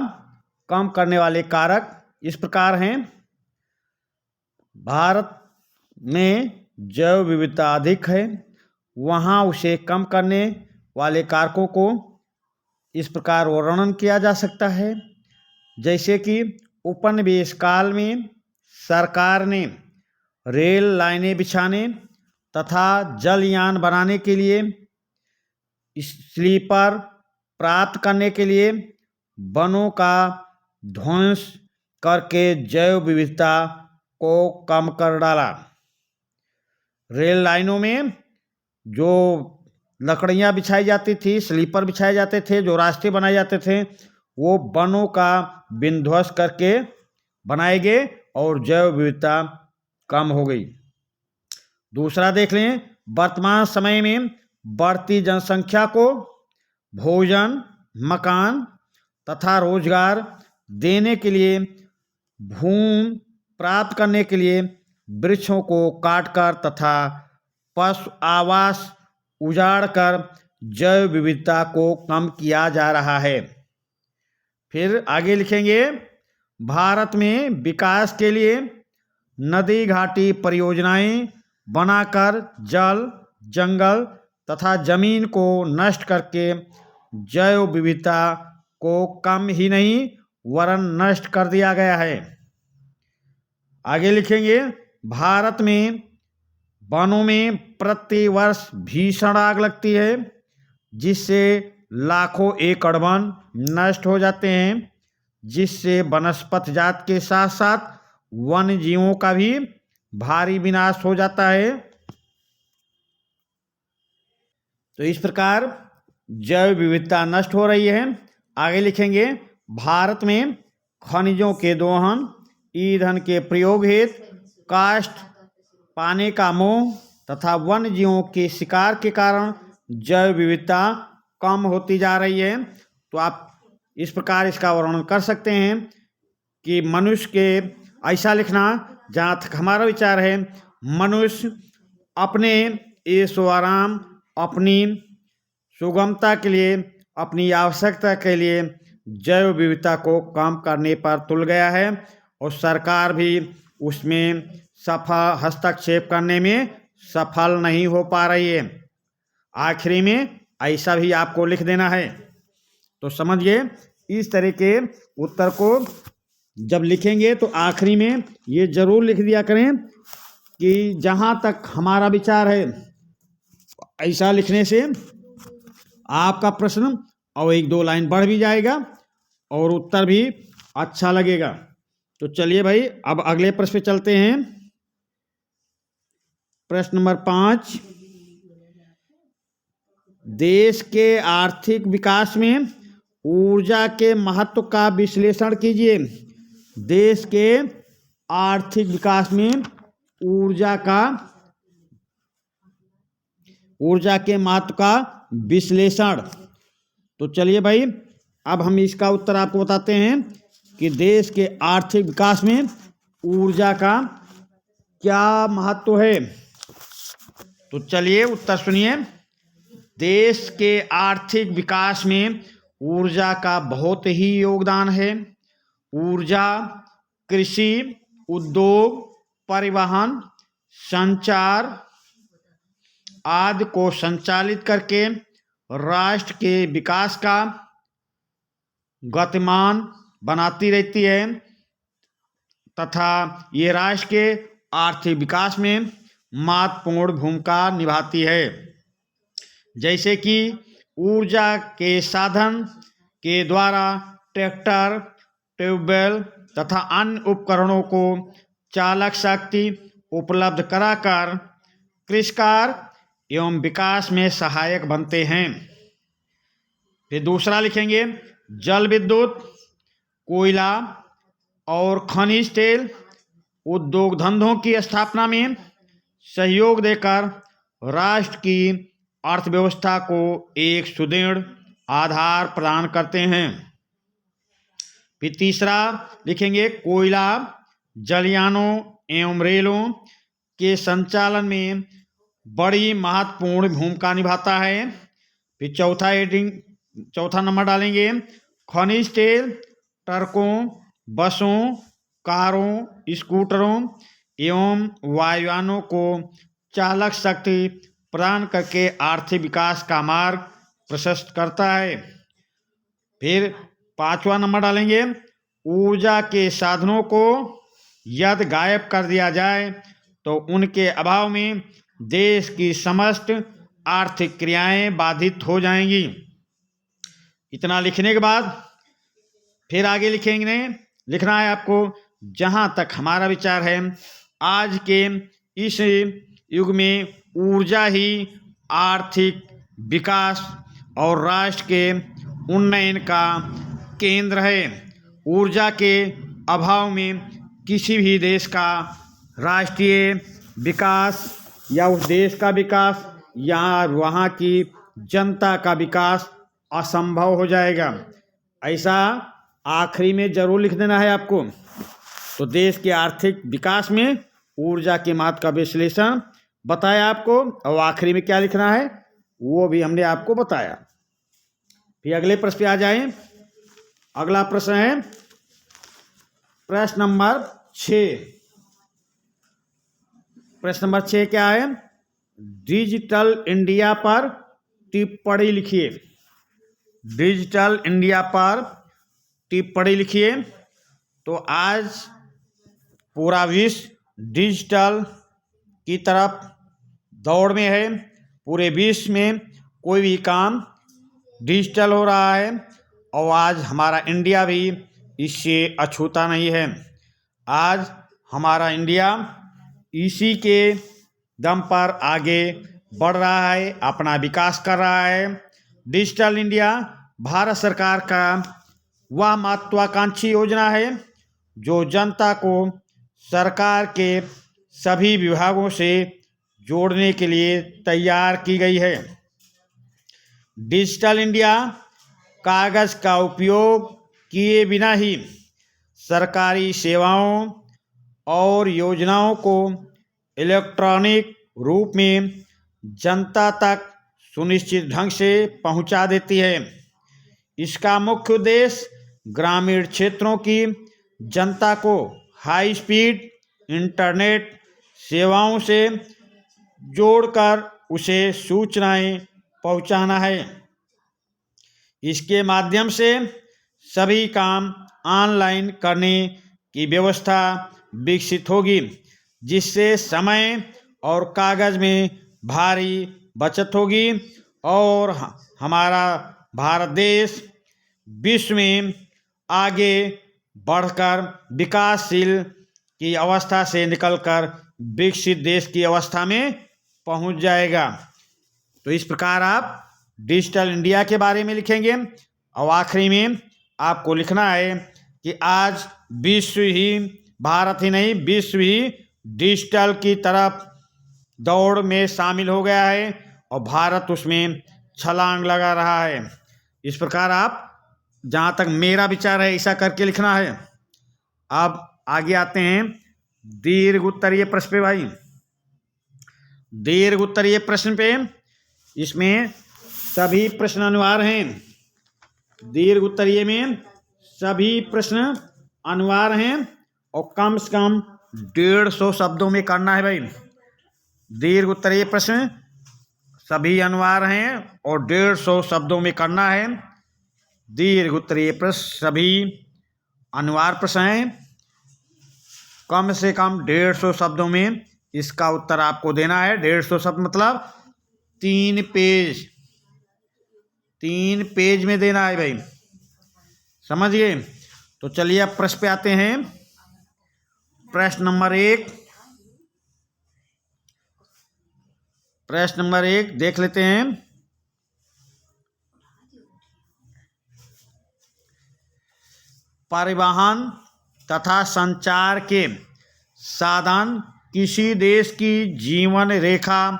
कम करने वाले कारक इस प्रकार हैं। भारत में जैव विविधता अधिक है, वहाँ उसे कम करने वाले कारकों को इस प्रकार वर्णन किया जा सकता है। जैसे कि उपनिवेश काल में सरकार ने रेल लाइनें बिछाने तथा जलयान बनाने के लिए, स्लीपर प्राप्त करने के लिए वनों का ध्वंस करके जैव विविधता को कम कर डाला। रेल लाइनों में जो लकड़ियाँ बिछाई जाती थी, स्लीपर बिछाए जाते थे, जो रास्ते बनाए जाते थे, वो वनों का विध्वंस करके बनाए गए और जैव विविधता कम हो गई। दूसरा देख लें, वर्तमान समय में बढ़ती जनसंख्या को भोजन, मकान तथा रोजगार देने के लिए, भूमि प्राप्त करने के लिए वृक्षों को काटकर तथा पशु आवास उजाड़कर जैव विविधता को कम किया जा रहा है। फिर आगे लिखेंगे, भारत में विकास के लिए नदी घाटी परियोजनाएं बनाकर जल, जंगल तथा जमीन को नष्ट करके जैव विविधता को कम ही नहीं वरन नष्ट कर दिया गया है। आगे लिखेंगे, भारत में वनों में प्रति वर्ष भीषण आग लगती है जिससे लाखों एकड़ वन नष्ट हो जाते हैं, जिससे वनस्पत जात के साथ साथ वन्य जीवों का भी भारी विनाश हो जाता है। तो इस प्रकार जैव विविधता नष्ट हो रही है। आगे लिखेंगे, भारत में खनिजों के दोहन, ईंधन के प्रयोग हेतु काष्ठ, पानी का मोह तथा वन्य जीवों के शिकार के कारण जैव विविधता कम होती जा रही है। तो आप इस प्रकार इसका वर्णन कर सकते हैं कि मनुष्य के ऐसा लिखना, जहाँ तक हमारा विचार है, मनुष्य अपने ऐशो आराम, अपनी सुगमता के लिए, अपनी आवश्यकता के लिए जैव विविधता को कम करने पर तुल गया है और सरकार भी उसमें सफल हस्तक्षेप करने में सफल नहीं हो पा रही है। आखिरी में ऐसा भी आपको लिख देना है। तो समझिए, इस तरह के उत्तर को जब लिखेंगे तो आखिरी में ये जरूर लिख दिया करें कि जहाँ तक हमारा विचार है। ऐसा लिखने से आपका प्रश्न और 1-2 लाइन बढ़ भी जाएगा और उत्तर भी अच्छा लगेगा। तो चलिए भाई, अब अगले प्रश्न पे चलते हैं। प्रश्न नंबर 5, देश के आर्थिक विकास में ऊर्जा के महत्व का विश्लेषण कीजिए। देश के आर्थिक विकास में ऊर्जा के महत्व का विश्लेषण। तो चलिए भाई, अब हम इसका उत्तर आपको बताते हैं कि देश के आर्थिक विकास में ऊर्जा का क्या महत्व है। तो चलिए उत्तर सुनिए। देश के आर्थिक विकास में ऊर्जा का बहुत ही योगदान है। ऊर्जा कृषि, उद्योग, परिवहन, संचार आदि को संचालित करके राष्ट्र के विकास का गतिमान बनाती रहती है तथा ये राष्ट्र के आर्थिक विकास में महत्वपूर्ण भूमिका निभाती है। जैसे कि ऊर्जा के साधन के द्वारा ट्रैक्टर, ट्यूबवेल तथा अन्य उपकरणों को चालक शक्ति उपलब्ध कराकर कृषिकार एवं विकास में सहायक बनते हैं। फिर दूसरा लिखेंगे, जल विद्युत, कोयला और खनिज तेल उद्योग धंधों की स्थापना में सहयोग देकर राष्ट्र की अर्थव्यवस्था को एक सुदृढ़ आधार प्रदान करते हैं। फिर तीसरा लिखेंगे, कोयला जलयानों एवं रेलों के संचालन में बड़ी महत्वपूर्ण भूमिका निभाता है। फिर चौथा नंबर डालेंगे, खनिज तेल ट्रकों, बसों, कारों, स्कूटरों एवं वायुयानों को चालक शक्ति प्रदान करके आर्थिक विकास का मार्ग प्रशस्त करता है। फिर 5वां नंबर डालेंगे, ऊर्जा के साधनों को यदि गायब कर दिया जाए तो उनके अभाव में देश की समस्त आर्थिक क्रियाएं बाधित हो जाएंगी। इतना लिखने के बाद फिर आगे लिखना है आपको, जहां तक हमारा विचार है, आज के इस युग में ऊर्जा ही आर्थिक विकास और राष्ट्र के उन्नयन का केंद्र है। ऊर्जा के अभाव में किसी भी देश का राष्ट्रीय विकास या उस देश का विकास या वहाँ की जनता का विकास असंभव हो जाएगा। ऐसा आखिरी में जरूर लिख देना है आपको। तो देश के आर्थिक विकास में ऊर्जा के महत्व का विश्लेषण बताया आपको, और आखिरी में क्या लिखना है वो भी हमने आपको बताया। फिर अगले प्रश्न पे आ जाएं। अगला प्रश्न है प्रश्न नंबर 6। प्रश्न नंबर 6 क्या है? डिजिटल इंडिया पर टिप्पणी लिखिए। डिजिटल इंडिया पर टिप्पणी लिखिए। तो आज पूरा विश्व डिजिटल की तरफ दौड़ में है। पूरे विश्व में कोई भी काम डिजिटल हो रहा है और आज हमारा इंडिया भी इससे अछूता नहीं है। आज हमारा इंडिया इसी के दम पर आगे बढ़ रहा है, अपना विकास कर रहा है। डिजिटल इंडिया भारत सरकार का वह महत्वाकांक्षी योजना है जो जनता को सरकार के सभी विभागों से जोड़ने के लिए तैयार की गई है। डिजिटल इंडिया कागज़ का उपयोग किए बिना ही सरकारी सेवाओं और योजनाओं को इलेक्ट्रॉनिक रूप में जनता तक सुनिश्चित ढंग से पहुंचा देती है। इसका मुख्य उद्देश्य ग्रामीण क्षेत्रों की जनता को हाई स्पीड इंटरनेट सेवाओं से जोड़कर उसे सूचनाएं पहुंचाना है। इसके माध्यम से सभी काम ऑनलाइन करने की व्यवस्था विकसित होगी, जिससे समय और कागज़ में भारी बचत होगी और हमारा भारत देश विश्व में आगे बढ़कर विकासशील की अवस्था से निकलकर विकसित देश की अवस्था में पहुंच जाएगा। तो इस प्रकार आप डिजिटल इंडिया के बारे में लिखेंगे और आखिरी में आपको लिखना है कि आज विश्व ही, भारत ही नहीं, विश्व ही डिजिटल की तरफ दौड़ में शामिल हो गया है और भारत उसमें छलांग लगा रहा है। इस प्रकार आप जहाँ तक मेरा विचार है ऐसा करके लिखना है। अब आगे आते हैं दीर्घ उत्तरीय प्रश्न पे भाई। दीर्घ उत्तरीय प्रश्न पे इसमें सभी प्रश्न अनिवार्य हैं। दीर्घ उत्तरीय में सभी प्रश्न अनिवार्य हैं और कम से कम 150 शब्दों में करना है भाई। दीर्घ उत्तरीय प्रश्न सभी अनिवार्य हैं और 150 शब्दों में करना है। दीर्घ उत्तरीय प्रश्न सभी अनिवार्य प्रश्न हैं, कम से कम 150 शब्दों में इसका उत्तर आपको देना है। 150 शब्द मतलब 3 पेज, 3 पेज में देना है भाई, समझ गए। तो चलिए अब प्रश्न पे आते हैं। प्रश्न नंबर 1, प्रश्न नंबर 1 देख लेते हैं। परिवहन तथा संचार के साधन किसी देश की जीवन रेखा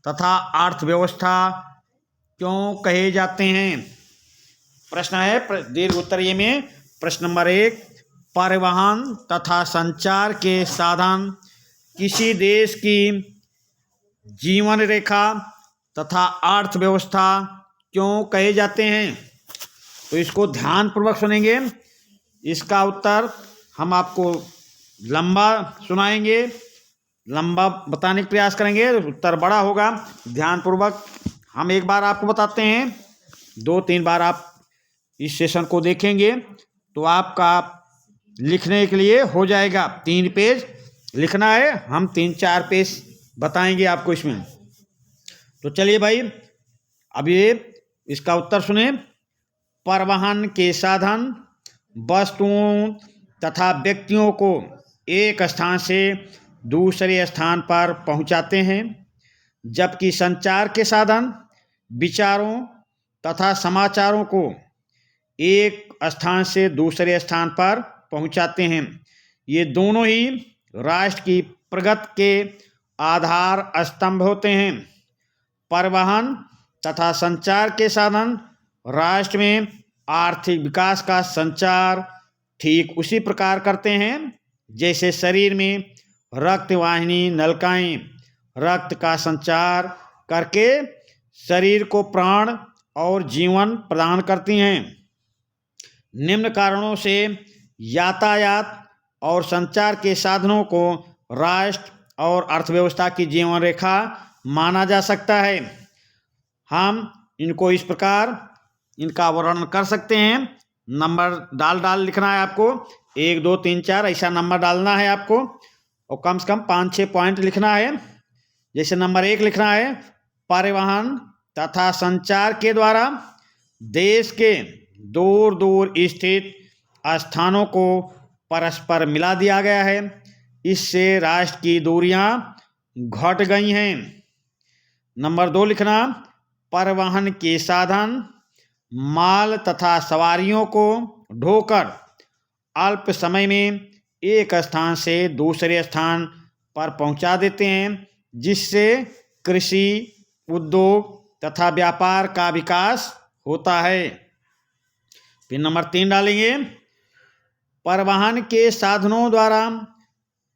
तथा अर्थव्यवस्था क्यों कहे जाते हैं? प्रश्न है दीर्घ उत्तरीय में प्रश्न नंबर 1, परिवहन तथा संचार के साधन किसी देश की जीवन रेखा तथा अर्थव्यवस्था क्यों कहे जाते हैं? तो इसको ध्यानपूर्वक सुनेंगे। इसका उत्तर हम आपको लंबा सुनाएंगे, लंबा बताने का प्रयास करेंगे, उत्तर बड़ा होगा। ध्यानपूर्वक हम एक बार आपको बताते हैं, 2-3 बार आप इस सेशन को देखेंगे तो आपका लिखने के लिए हो जाएगा। 3 पेज लिखना है, हम 3-4 पेज बताएंगे आपको इसमें। तो चलिए भाई अब ये इसका उत्तर सुने। परिवहन के साधन वस्तुओं तथा व्यक्तियों को एक स्थान से दूसरे स्थान पर पहुंचाते हैं, जबकि संचार के साधन विचारों तथा समाचारों को एक स्थान से दूसरे स्थान पर पहुंचाते हैं। ये दोनों ही राष्ट्र की प्रगति के आधार स्तंभ होते हैं। परिवहन तथा संचार के साधन राष्ट्र में आर्थिक विकास का संचार ठीक उसी प्रकार करते हैं जैसे शरीर में रक्त वाहिनी नलिकाएं रक्त का संचार करके शरीर को प्राण और जीवन प्रदान करती हैं। निम्न कारणों से यातायात और संचार के साधनों को राष्ट्र और अर्थव्यवस्था की जीवन रेखा माना जा सकता है। हम इनको इस प्रकार इनका वर्णन कर सकते हैं। नंबर डाल लिखना है आपको, 1 2 3 4 ऐसा नंबर डालना है आपको, और कम से कम 5-6 पॉइंट लिखना है। जैसे नंबर 1 लिखना है, परिवहन तथा संचार के द्वारा देश के दूर दूर स्थित स्थानों को परस्पर मिला दिया गया है। इससे राष्ट्र की दूरियां घट गई हैं। नंबर 2 लिखना, परिवहन के साधन माल तथा सवारियों को ढोकर अल्प समय में एक स्थान से दूसरे स्थान पर पहुंचा देते हैं, जिससे कृषि, उद्योग तथा व्यापार का विकास होता है। फिर नंबर 3 डालेंगे, परिवहन के साधनों द्वारा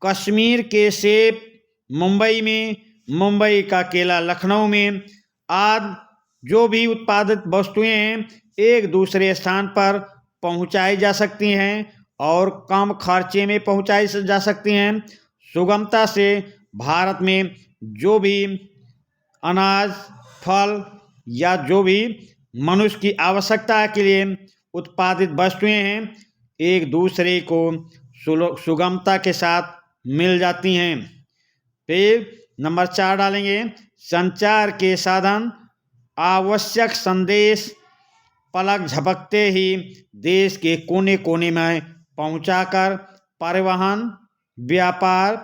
कश्मीर के सेब मुंबई में, मुंबई का केला लखनऊ में आदि जो भी उत्पादित वस्तुएं हैं एक दूसरे स्थान पर पहुंचाई जा सकती हैं और कम खर्चे में पहुंचाई जा सकती हैं। सुगमता से भारत में जो भी अनाज, फल या जो भी मनुष्य की आवश्यकता के लिए उत्पादित वस्तुएं हैं एक दूसरे को सुगमता के साथ मिल जाती हैं। फिर नंबर 4 डालेंगे, संचार के साधन आवश्यक संदेश पलक झपकते ही देश के कोने कोने में पहुंचाकर परिवहन, व्यापार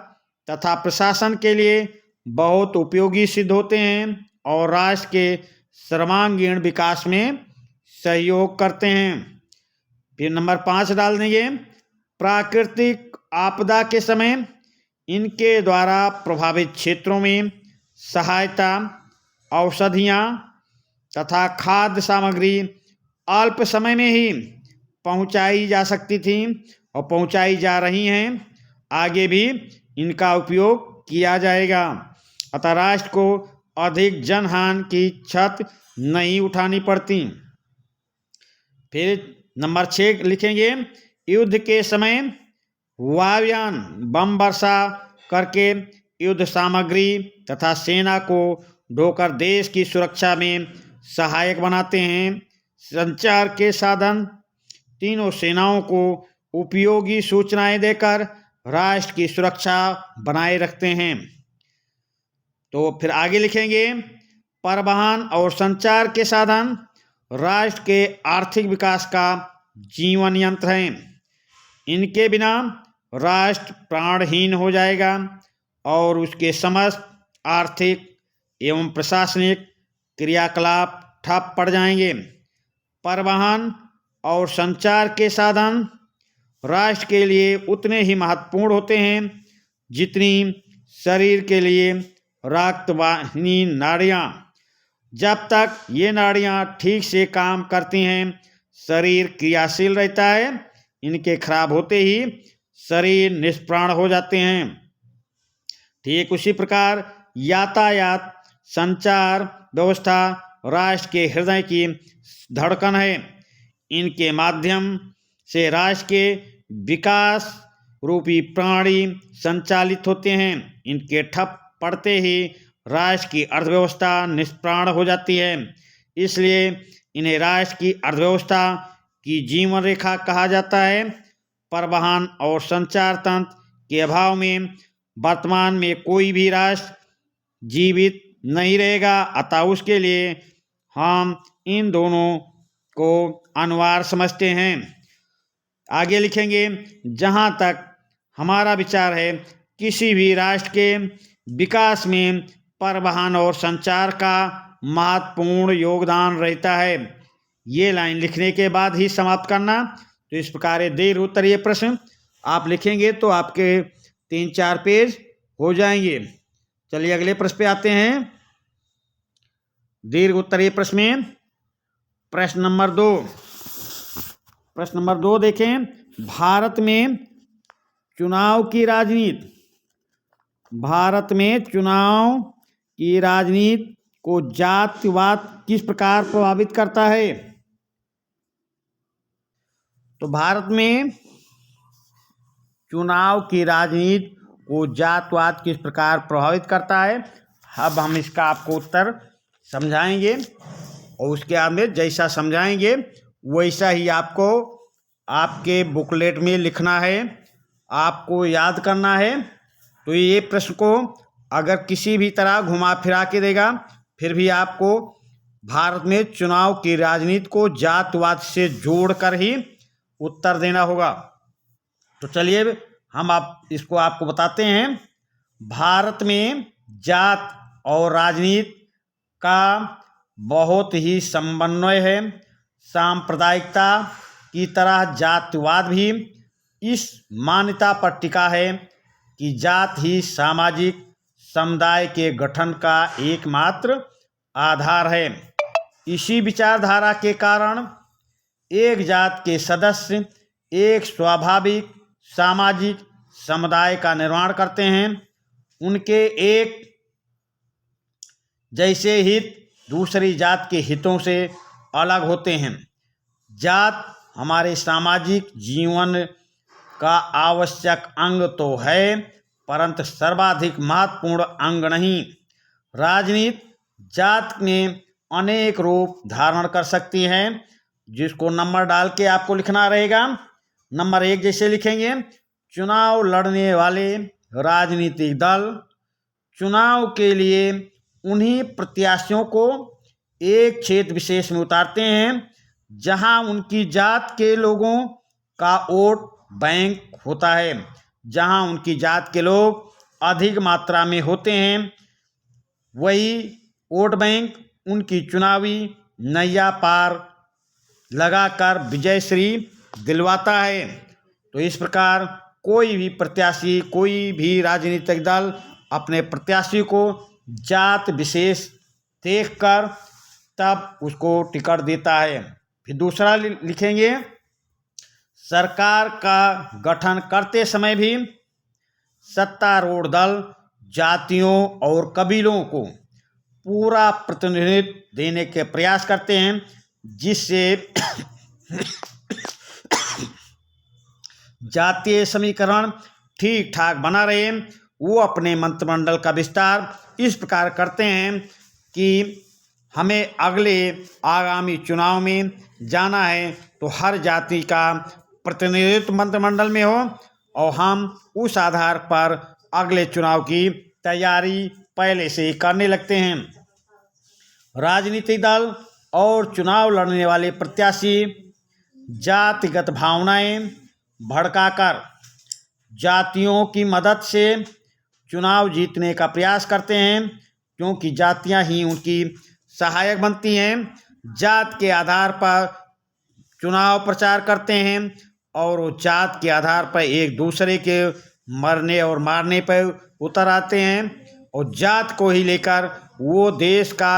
तथा प्रशासन के लिए बहुत उपयोगी सिद्ध होते हैं और राष्ट्र के सर्वांगीण विकास में सहयोग करते हैं। फिर नंबर 5 डाल देंगे, प्राकृतिक आपदा के समय इनके द्वारा प्रभावित क्षेत्रों में सहायता, औषधियाँ तथा खाद्य सामग्री अल्प समय में ही पहुंचाई जा सकती थी और पहुंचाई जा रही हैं। आगे भी इनका उपयोग किया जाएगा। अतः राष्ट्र को अधिक जनहानि की क्षति नहीं उठानी पड़ती। फिर नंबर 6 लिखेंगे, युद्ध के समय वायुयान बम वर्षा करके युद्ध सामग्री तथा सेना को ढोकर देश की सुरक्षा में सहायक बनाते हैं। संचार के साधन तीनों सेनाओं को उपयोगी सूचनाएं देकर राष्ट्र की सुरक्षा बनाए रखते हैं। तो फिर आगे लिखेंगे, परिवहन और संचार के साधन राष्ट्र के आर्थिक विकास का जीवन यंत्र हैं। इनके बिना राष्ट्र प्राणहीन हो जाएगा और उसके समस्त आर्थिक एवं प्रशासनिक क्रियाकलाप ठप पड़ जाएंगे। परिवहन और संचार के साधन राष्ट्र के लिए उतने ही महत्वपूर्ण होते हैं जितनी शरीर के लिए रक्तवाहिनी नाड़ियाँ। जब तक ये नाड़ियाँ ठीक से काम करती हैं शरीर क्रियाशील रहता है, इनके खराब होते ही शरीर निष्प्राण हो जाते हैं। ठीक उसी प्रकार यातायात संचार व्यवस्था राष्ट्र के हृदय की धड़कन है। इनके माध्यम से राष्ट्र के विकास रूपी प्राणी संचालित होते हैं। इनके ठप पड़ते ही राष्ट्र की अर्थव्यवस्था निष्प्राण हो जाती है। इसलिए इन्हें राष्ट्र की अर्थव्यवस्था की जीवन रेखा कहा जाता है। परिवहन और संचार तंत्र के अभाव में वर्तमान में कोई भी राष्ट्र जीवित नहीं रहेगा। अतः उसके लिए हम इन दोनों को अनिवार्य समझते हैं। आगे लिखेंगे, जहाँ तक हमारा विचार है किसी भी राष्ट्र के विकास में परिवहन और संचार का महत्वपूर्ण योगदान रहता है। ये लाइन लिखने के बाद ही समाप्त करना। तो इस प्रकार दीर्घ उत्तरीय प्रश्न आप लिखेंगे तो आपके 3-4 पेज हो जाएंगे। चलिए अगले प्रश्न पे आते हैं। दीर्घ उत्तरीय प्रश्न में प्रश्न नंबर 2। प्रश्न नंबर 2 देखें, भारत में चुनाव की राजनीति, भारत में चुनाव की राजनीति को जातिवाद किस प्रकार प्रभावित करता है? तो भारत में चुनाव की राजनीति को जातिवाद किस प्रकार प्रभावित करता है, अब हम इसका आपको उत्तर समझाएंगे। और उसके बाद में जैसा समझाएंगे वैसा ही आपको आपके बुकलेट में लिखना है, आपको याद करना है। तो ये प्रश्न को अगर किसी भी तरह घुमा फिरा के देगा फिर भी आपको भारत में चुनाव की राजनीति को जातवाद से जोड़कर ही उत्तर देना होगा। तो चलिए हम आप इसको आपको बताते हैं। भारत में जात और राजनीति का बहुत ही समन्वय है। सांप्रदायिकता की तरह जातिवाद भी इस मान्यता पर टिका है कि जात ही सामाजिक समुदाय के गठन का एकमात्र आधार है। इसी विचारधारा के कारण एक जात के सदस्य एक स्वाभाविक सामाजिक समुदाय का निर्माण करते हैं। उनके एक जैसे हित दूसरी जात के हितों से अलग होते हैं। जात हमारे सामाजिक जीवन का आवश्यक अंग तो है परंतु सर्वाधिक महत्वपूर्ण अंग नहीं। राजनीति जात में अनेक रूप धारण कर सकती है जिसको नंबर डाल के आपको लिखना रहेगा। नंबर 1 जैसे लिखेंगे, चुनाव लड़ने वाले राजनीतिक दल चुनाव के लिए उन्हीं प्रत्याशियों को एक क्षेत्र विशेष में उतारते हैं जहां उनकी जात के लोगों का वोट बैंक होता है। जहां उनकी जात के लोग अधिक मात्रा में होते हैं वही वोट बैंक उनकी चुनावी नैया पार लगाकर विजयश्री दिलवाता है। तो इस प्रकार कोई भी प्रत्याशी कोई भी राजनीतिक दल अपने प्रत्याशी को जात विशेष देखकर तब उसको टिकट देता है। फिर दूसरा लिखेंगे, सरकार का गठन करते समय भी सत्तारूढ़ दल जातियों और कबीलों को पूरा प्रतिनिधित्व देने के प्रयास करते हैं जिससे जातीय समीकरण ठीक ठाक बना रहे। वो अपने मंत्रिमंडल का विस्तार इस प्रकार करते हैं कि हमें अगले आगामी चुनाव में जाना है तो हर जाति का प्रतिनिधित्व मंत्रिमंडल में हो और हम उस आधार पर अगले चुनाव की तैयारी पहले से ही करने लगते हैं। राजनीतिक दल और चुनाव लड़ने वाले प्रत्याशी जातिगत भावनाएं भड़काकर जातियों की मदद से चुनाव जीतने का प्रयास करते हैं क्योंकि जातियां ही उनकी सहायक बनती हैं। जात के आधार पर चुनाव प्रचार करते हैं और वो जात के आधार पर एक दूसरे के मरने और मारने पर उतर आते हैं और जात को ही लेकर वो देश का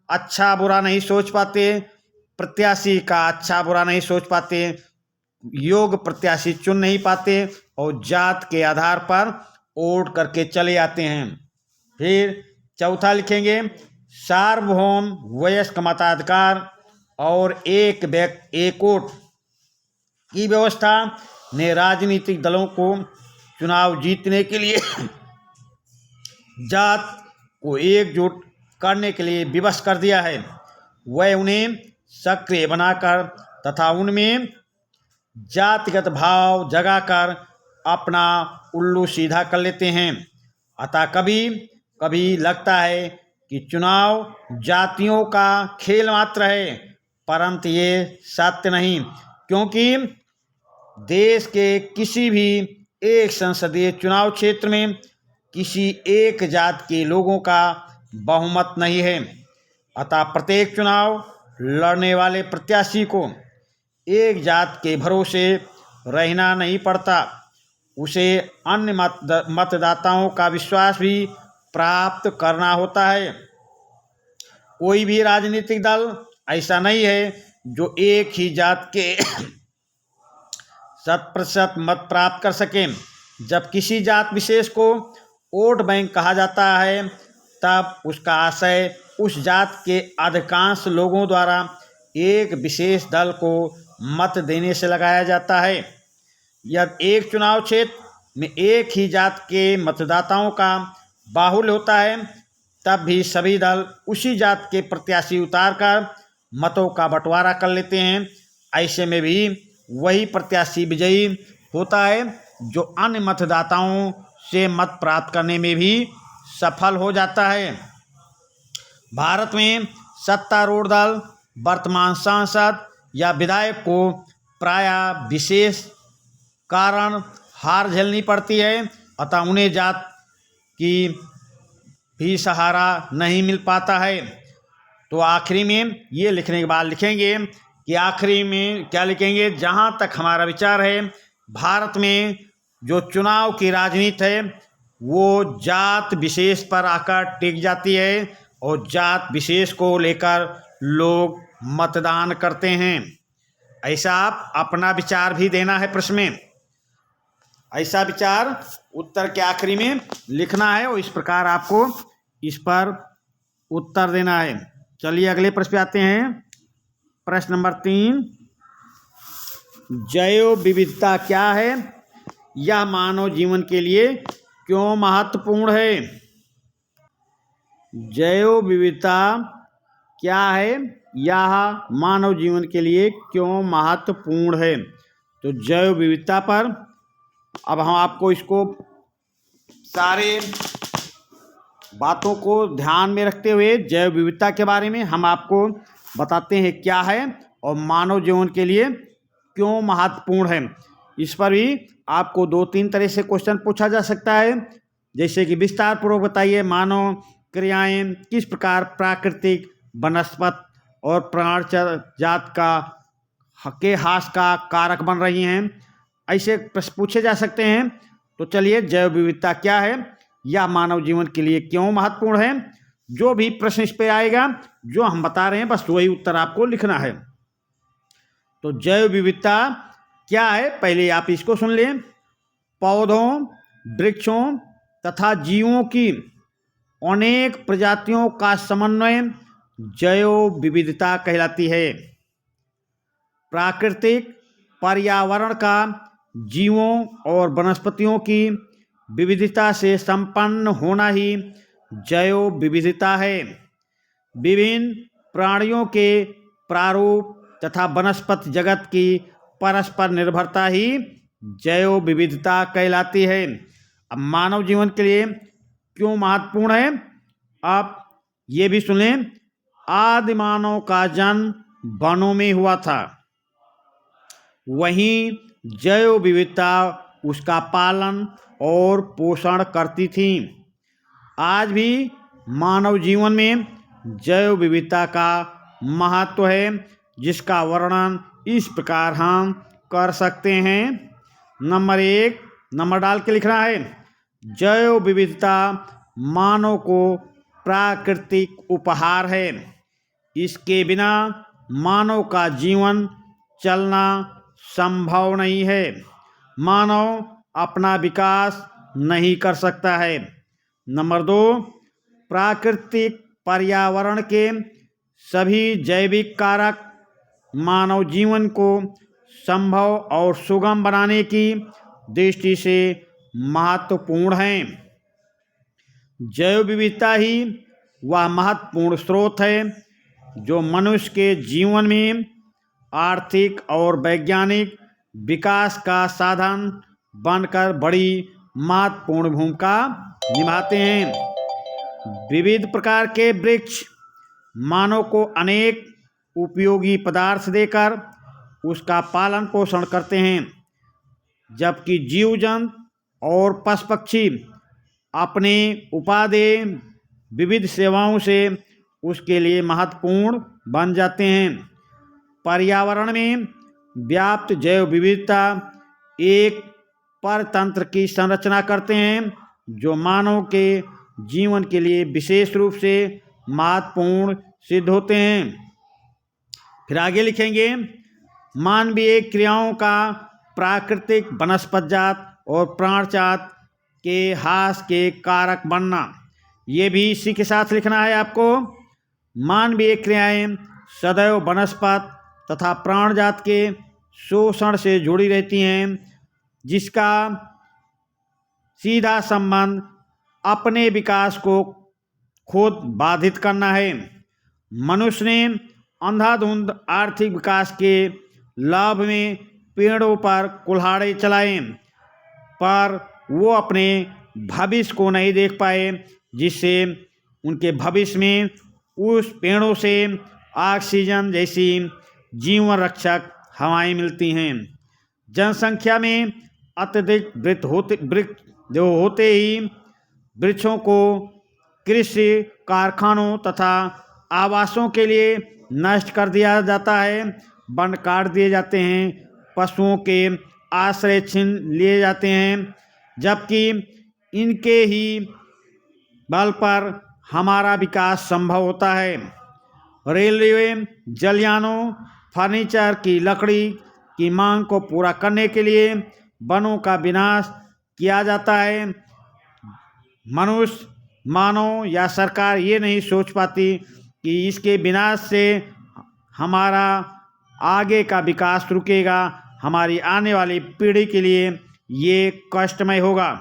अच्छा बुरा नहीं सोच पाते, प्रत्याशी का अच्छा बुरा नहीं सोच पाते, योग्य प्रत्याशी चुन नहीं पाते और जात के आधार पर वोट करके चले आते हैं। फिर चौथा लिखेंगे, सार्वभौम वयस्क मताधिकार और एक वोट की व्यवस्था ने राजनीतिक दलों को चुनाव जीतने के लिए जात को एकजुट करने के लिए विवश कर दिया है। वह उन्हें सक्रिय बनाकर तथा उनमें जातिगत भाव जगाकर अपना उल्लू सीधा कर लेते हैं। अतः कभी कभी लगता है कि चुनाव जातियों का खेल मात्र है परंतु ये सत्य नहीं, क्योंकि देश के किसी भी एक संसदीय चुनाव क्षेत्र में किसी एक जात के लोगों का बहुमत नहीं है। अतः प्रत्येक चुनाव लड़ने वाले प्रत्याशी को एक जात के भरोसे रहना नहीं पड़ता, उसे अन्य मतदाताओं का विश्वास भी प्राप्त करना होता है। कोई भी राजनीतिक दल ऐसा नहीं है जो एक ही जात के 100% मत प्राप्त कर सके। जब किसी जात विशेष को वोट बैंक कहा जाता है तब उसका आशय उस जात के अधिकांश लोगों द्वारा एक विशेष दल को मत देने से लगाया जाता है। यदि एक चुनाव क्षेत्र में एक ही जात के मतदाताओं का बाहुल्य होता है तब भी सभी दल उसी जात के प्रत्याशी उतारकर मतों का बंटवारा कर लेते हैं। ऐसे में भी वही प्रत्याशी विजयी होता है जो अन्य मतदाताओं से मत प्राप्त करने में भी सफल हो जाता है। भारत में सत्तारूढ़ दल वर्तमान सांसद या विधायक को प्रायः विशेष कारण हार झेलनी पड़ती है, अतः उन्हें जात की भी सहारा नहीं मिल पाता है। तो आखिरी में ये लिखने के बाद लिखेंगे कि आखिरी में क्या लिखेंगे, जहाँ तक हमारा विचार है भारत में जो चुनाव की राजनीति है वो जात विशेष पर आकर टिक जाती है और जात विशेष को लेकर लोग मतदान करते हैं। ऐसा आप अपना विचार भी देना है प्रश्न में, ऐसा विचार उत्तर के आखिरी में लिखना है और इस प्रकार आपको इस पर उत्तर देना है। चलिए अगले प्रश्न पे आते हैं। प्रश्न नंबर 3, जैव विविधता क्या है? यह मानव जीवन के लिए क्यों महत्वपूर्ण है? जैव विविधता क्या है? यह मानव जीवन के लिए क्यों महत्वपूर्ण है? तो जैव विविधता पर अब हम आपको इसको सारे बातों को ध्यान में रखते हुए जैव विविधता के बारे में हम आपको बताते हैं क्या है और मानव जीवन के लिए क्यों महत्वपूर्ण है। इस पर भी आपको 2-3 तरह से क्वेश्चन पूछा जा सकता है, जैसे कि विस्तार पूर्वक बताइए मानव क्रियाएं किस प्रकार प्राकृतिक, वनस्पत और प्राण जात के हास का कारक बन रही हैं। ऐसे प्रश्न पूछे जा सकते हैं। तो चलिए, जैव विविधता क्या है, यह मानव जीवन के लिए क्यों महत्वपूर्ण है, जो भी प्रश्न इस पे आएगा जो हम बता रहे हैं बस वही उत्तर आपको लिखना है। तो जैव विविधता क्या है, पहले आप इसको सुन लें। पौधों, वृक्षों तथा जीवों की अनेक प्रजातियों का समन्वय जैव विविधता कहलाती है। प्राकृतिक पर्यावरण का जीवों और वनस्पतियों की विविधता से संपन्न होना ही जैव विविधता है। विभिन्न प्राणियों के प्रारूप तथा वनस्पति जगत की परस्पर निर्भरता ही जैव विविधता कहलाती है। अब मानव जीवन के लिए क्यों महत्वपूर्ण है, आप ये भी सुनें। आदि मानव का जन्म वनों में हुआ था, वहीं जैव विविधता उसका पालन और पोषण करती थी। आज भी मानव जीवन में जैव विविधता का महत्व है, जिसका वर्णन इस प्रकार हम कर सकते हैं। नंबर 1, नंबर डाल के लिखना है। जैव विविधता मानव को प्राकृतिक उपहार है। इसके बिना मानव का जीवन चलना संभव नहीं है। मानव अपना विकास नहीं कर सकता है। नंबर 2, प्राकृतिक पर्यावरण के सभी जैविक कारक मानव जीवन को संभव और सुगम बनाने की दृष्टि से महत्वपूर्ण हैं। जैव विविधता ही वह महत्वपूर्ण स्रोत है जो मनुष्य के जीवन में आर्थिक और वैज्ञानिक विकास का साधन बनकर बड़ी महत्वपूर्ण भूमिका निभाते हैं। विविध प्रकार के वृक्ष मानव को अनेक उपयोगी पदार्थ देकर उसका पालन पोषण करते हैं, जबकि जीव जंतु और पशु पक्षी अपने उपादेय विविध सेवाओं से उसके लिए महत्वपूर्ण बन जाते हैं। पर्यावरण में व्याप्त जैव विविधता एक परतंत्र की संरचना करते हैं जो मानव के जीवन के लिए विशेष रूप से महत्वपूर्ण सिद्ध होते हैं। फिर आगे लिखेंगे, मानवीय क्रियाओं का प्राकृतिक, वनस्पत जात और प्राण जात के हास के कारक बनना, ये भी इसी के साथ लिखना है आपको। मानवीय क्रियाएं सदैव वनस्पत तथा प्राण जात के शोषण से जुड़ी रहती हैं, जिसका सीधा संबंध अपने विकास को खुद बाधित करना है। मनुष्य ने अंधाधुंध आर्थिक विकास के लाभ में पेड़ों पर कुल्हाड़े चलाएं, पर वो अपने भविष्य को नहीं देख पाए, जिससे उनके भविष्य में उस पेड़ों से ऑक्सीजन जैसी जीवन रक्षक हवाएं मिलती हैं। जनसंख्या में अत्यधिक वृद्धि होते ही वृक्षों को कृषि कारखानों तथा आवासों के लिए नष्ट कर दिया जाता है, वन काट दिए जाते हैं, पशुओं के आश्रय छीन लिए जाते हैं, जबकि इनके ही बल पर हमारा विकास संभव होता है। रेलवे, जलयानों, फर्नीचर की लकड़ी की मांग को पूरा करने के लिए वनों का विनाश किया जाता है। मनुष्य, मानव या सरकार ये नहीं सोच पाती कि इसके विनाश से हमारा आगे का विकास रुकेगा, हमारी आने वाली पीढ़ी के लिए ये कष्टमय होगा।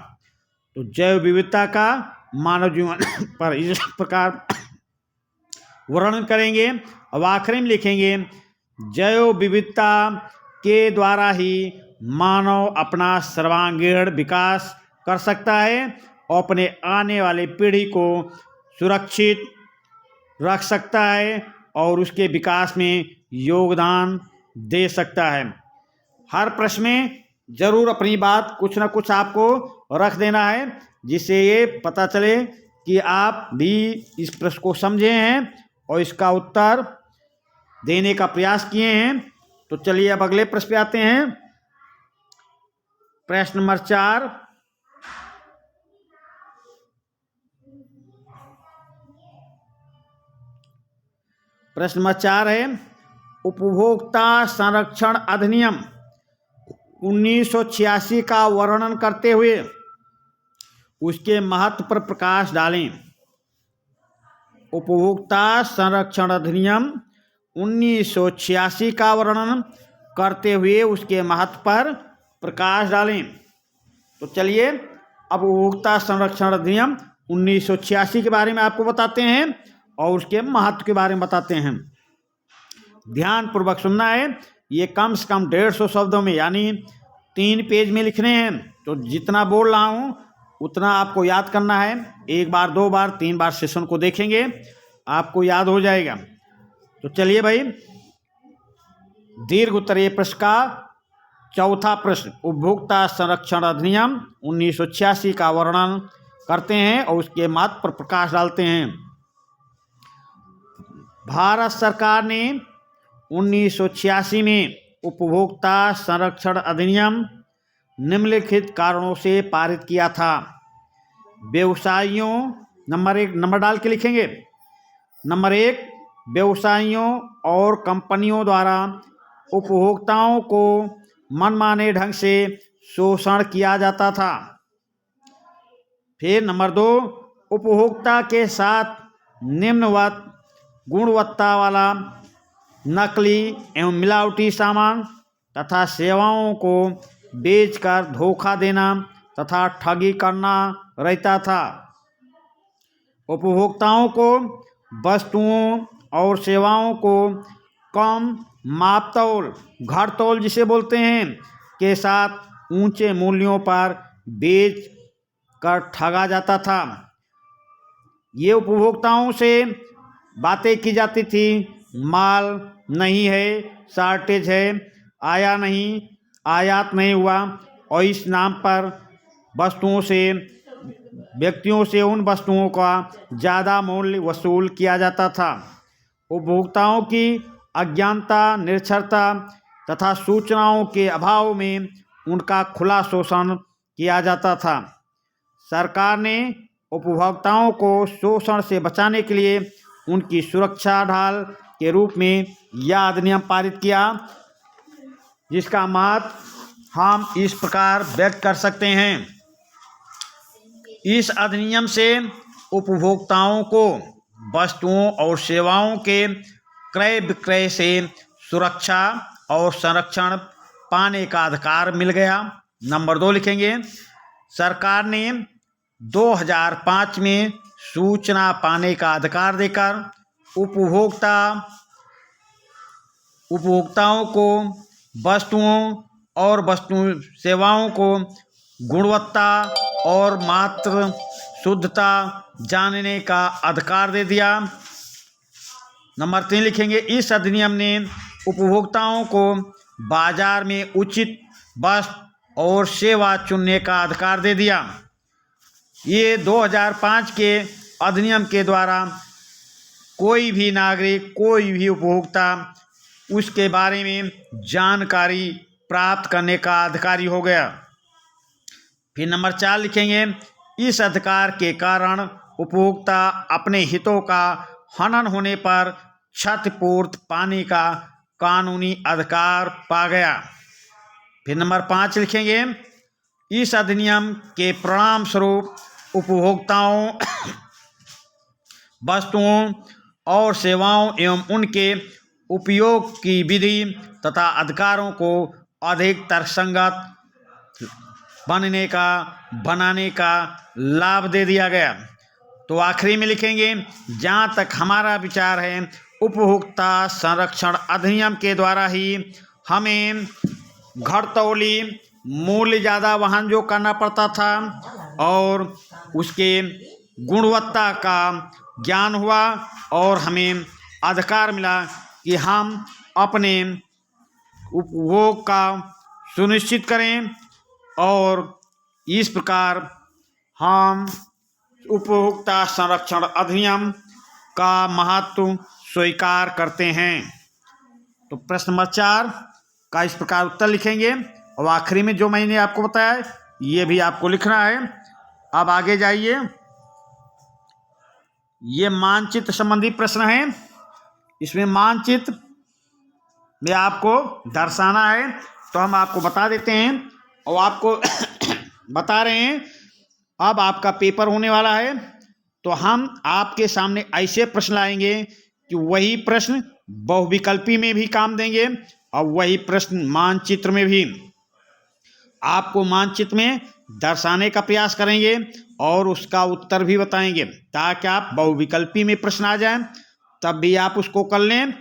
तो जैव विविधता का मानव जीवन पर इस प्रकार वर्णन करेंगे। अब आखिरी में लिखेंगे, जैव विविधता के द्वारा ही मानव अपना सर्वांगीण विकास कर सकता है और अपने आने वाली पीढ़ी को सुरक्षित रख सकता है और उसके विकास में योगदान दे सकता है। हर प्रश्न में जरूर अपनी बात कुछ ना कुछ आपको रख देना है, जिससे ये पता चले कि आप भी इस प्रश्न को समझे हैं और इसका उत्तर देने का प्रयास किए हैं। तो चलिए अब अगले प्रश्न पे आते हैं। प्रश्न नंबर 4, प्रश्न नंबर 4 है, उपभोक्ता संरक्षण अधिनियम 1986 का वर्णन करते हुए उसके महत्व पर प्रकाश डालें। उपभोक्ता संरक्षण अधिनियम 1986 का वर्णन करते हुए उसके महत्व पर प्रकाश डालें। तो चलिए अब उपभोक्ता संरक्षण अधिनियम 1986 के बारे में आपको बताते हैं और उसके महत्व के बारे में बताते हैं। ध्यान पूर्वक सुनना है। ये कम से कम 150 शब्दों में यानी 3 पेज में लिखने हैं। तो जितना बोल रहा हूँ उतना आपको याद करना है। 1 बार, 2 बार, 3 बार सेशन को देखेंगे, आपको याद हो जाएगा। तो चलिए भाई, दीर्घ उत्तरीय प्रश्न का चौथा प्रश्न, उपभोक्ता संरक्षण अधिनियम 1986 का वर्णन करते हैं और उसके महत्व पर प्रकाश डालते हैं। भारत सरकार ने 1986 में उपभोक्ता संरक्षण अधिनियम निम्नलिखित कारणों से पारित किया था। व्यवसायियों, नंबर डाल के लिखेंगे। नंबर 1, व्यवसायियों और कंपनियों द्वारा उपभोक्ताओं को मनमाने ढंग से शोषण किया जाता था। फिर नंबर 2, उपभोक्ता के साथ निम्नवत गुणवत्ता वाला नकली एवं मिलावटी सामान तथा सेवाओं को बेचकर धोखा देना तथा ठगी करना रहता था। उपभोक्ताओं को वस्तुओं और सेवाओं को कम मापतौल, घटतौल जिसे बोलते हैं, के साथ ऊंचे मूल्यों पर बेच कर ठगा जाता था। ये उपभोक्ताओं से बातें की जाती थी, माल नहीं है, शॉर्टेज है, आया नहीं, आयात नहीं हुआ, और इस नाम पर वस्तुओं से, व्यक्तियों से उन वस्तुओं का ज़्यादा मूल्य वसूल किया जाता था। उपभोक्ताओं की अज्ञानता, निरक्षरता तथा सूचनाओं के अभाव में उनका खुला शोषण किया जाता था। सरकार ने उपभोक्ताओं को शोषण से बचाने के लिए उनकी सुरक्षा ढाल के रूप में यह अधिनियम पारित किया, जिसका महत्व हम इस प्रकार व्यक्त कर सकते हैं। इस अधिनियम से उपभोक्ताओं को वस्तुओं और सेवाओं के क्रय विक्रय से सुरक्षा और संरक्षण पाने का अधिकार मिल गया। नंबर 2 लिखेंगे, सरकार ने 2005 में सूचना पाने का अधिकार देकर उपभोक्ता उपभोक्ताओं को वस्तुओं और वस्तु सेवाओं को गुणवत्ता और मात्र शुद्धता जानने का अधिकार दे दिया। नंबर 3 लिखेंगे, इस अधिनियम ने उपभोक्ताओं को बाजार में उचित वस्तु और सेवा चुनने का अधिकार दे दिया। ये 2005 के अधिनियम के द्वारा कोई भी नागरिक, कोई भी उपभोक्ता उसके बारे में जानकारी प्राप्त करने का अधिकारी हो गया। फिर नंबर 4 लिखेंगे, इस अधिकार के कारण उपभोक्ता अपने हितों का हनन होने पर क्षतिपूर्ति पाने का कानूनी अधिकार पा गया। फिर नंबर 5 लिखेंगे, इस अधिनियम के परिणाम स्वरूप उपभोक्ताओं, वस्तुओं और सेवाओं एवं उनके उपयोग की विधि तथा अधिकारों को अधिक तर्कसंगत बनाने का लाभ दे दिया गया। तो आखिरी में लिखेंगे, जहाँ तक हमारा विचार है, उपभोक्ता संरक्षण अधिनियम के द्वारा ही हमें घटतौली मूल्य ज़्यादा वहन जो करना पड़ता था और उसके गुणवत्ता का ज्ञान हुआ और हमें अधिकार मिला कि हम अपने उपभोग का सुनिश्चित करें और इस प्रकार हम उपभोक्ता संरक्षण अधिनियम का महत्व स्वीकार करते हैं। तो प्रश्न नंबर 4 का इस प्रकार उत्तर लिखेंगे और आखिरी में जो मैंने आपको बताया ये भी आपको लिखना है। अब आगे जाइए, ये मानचित्र संबंधी प्रश्न है। इसमें मानचित्र में आपको दर्शाना है, तो हम आपको बता देते हैं और आपको बता रहे हैं। अब आपका पेपर होने वाला है, तो हम आपके सामने ऐसे प्रश्न लाएंगे कि वही प्रश्न बहुविकल्पी में भी काम देंगे और वही प्रश्न मानचित्र में भी। आपको मानचित्र में दर्शाने का प्रयास करेंगे और उसका उत्तर भी बताएंगे, ताकि आप बहुविकल्पी में प्रश्न आ जाए तब भी आप उसको कर लें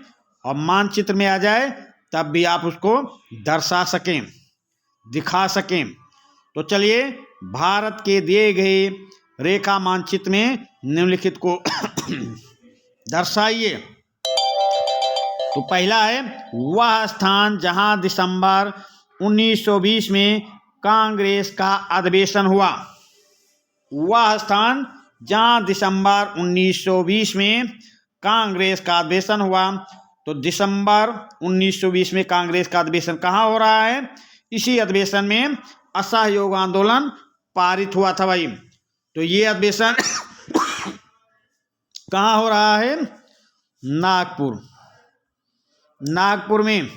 और मानचित्र में आ जाए तब भी आप उसको दर्शा सकें, दिखा सकें। तो चलिए, भारत के दिए गए रेखा मानचित्र में निम्नलिखित को दर्शाइए। तो पहला है, वह स्थान जहां दिसंबर 1920 में कांग्रेस का अधिवेशन हुआ। वह स्थान जहां दिसंबर 1920 में कांग्रेस का अधिवेशन हुआ। तो दिसंबर 1920 में कांग्रेस का अधिवेशन कहाँ हो रहा है? इसी अधिवेशन में असहयोग आंदोलन पारित हुआ था भाई। तो ये अधिवेशन कहाँ हो रहा है? नागपुर। नागपुर में।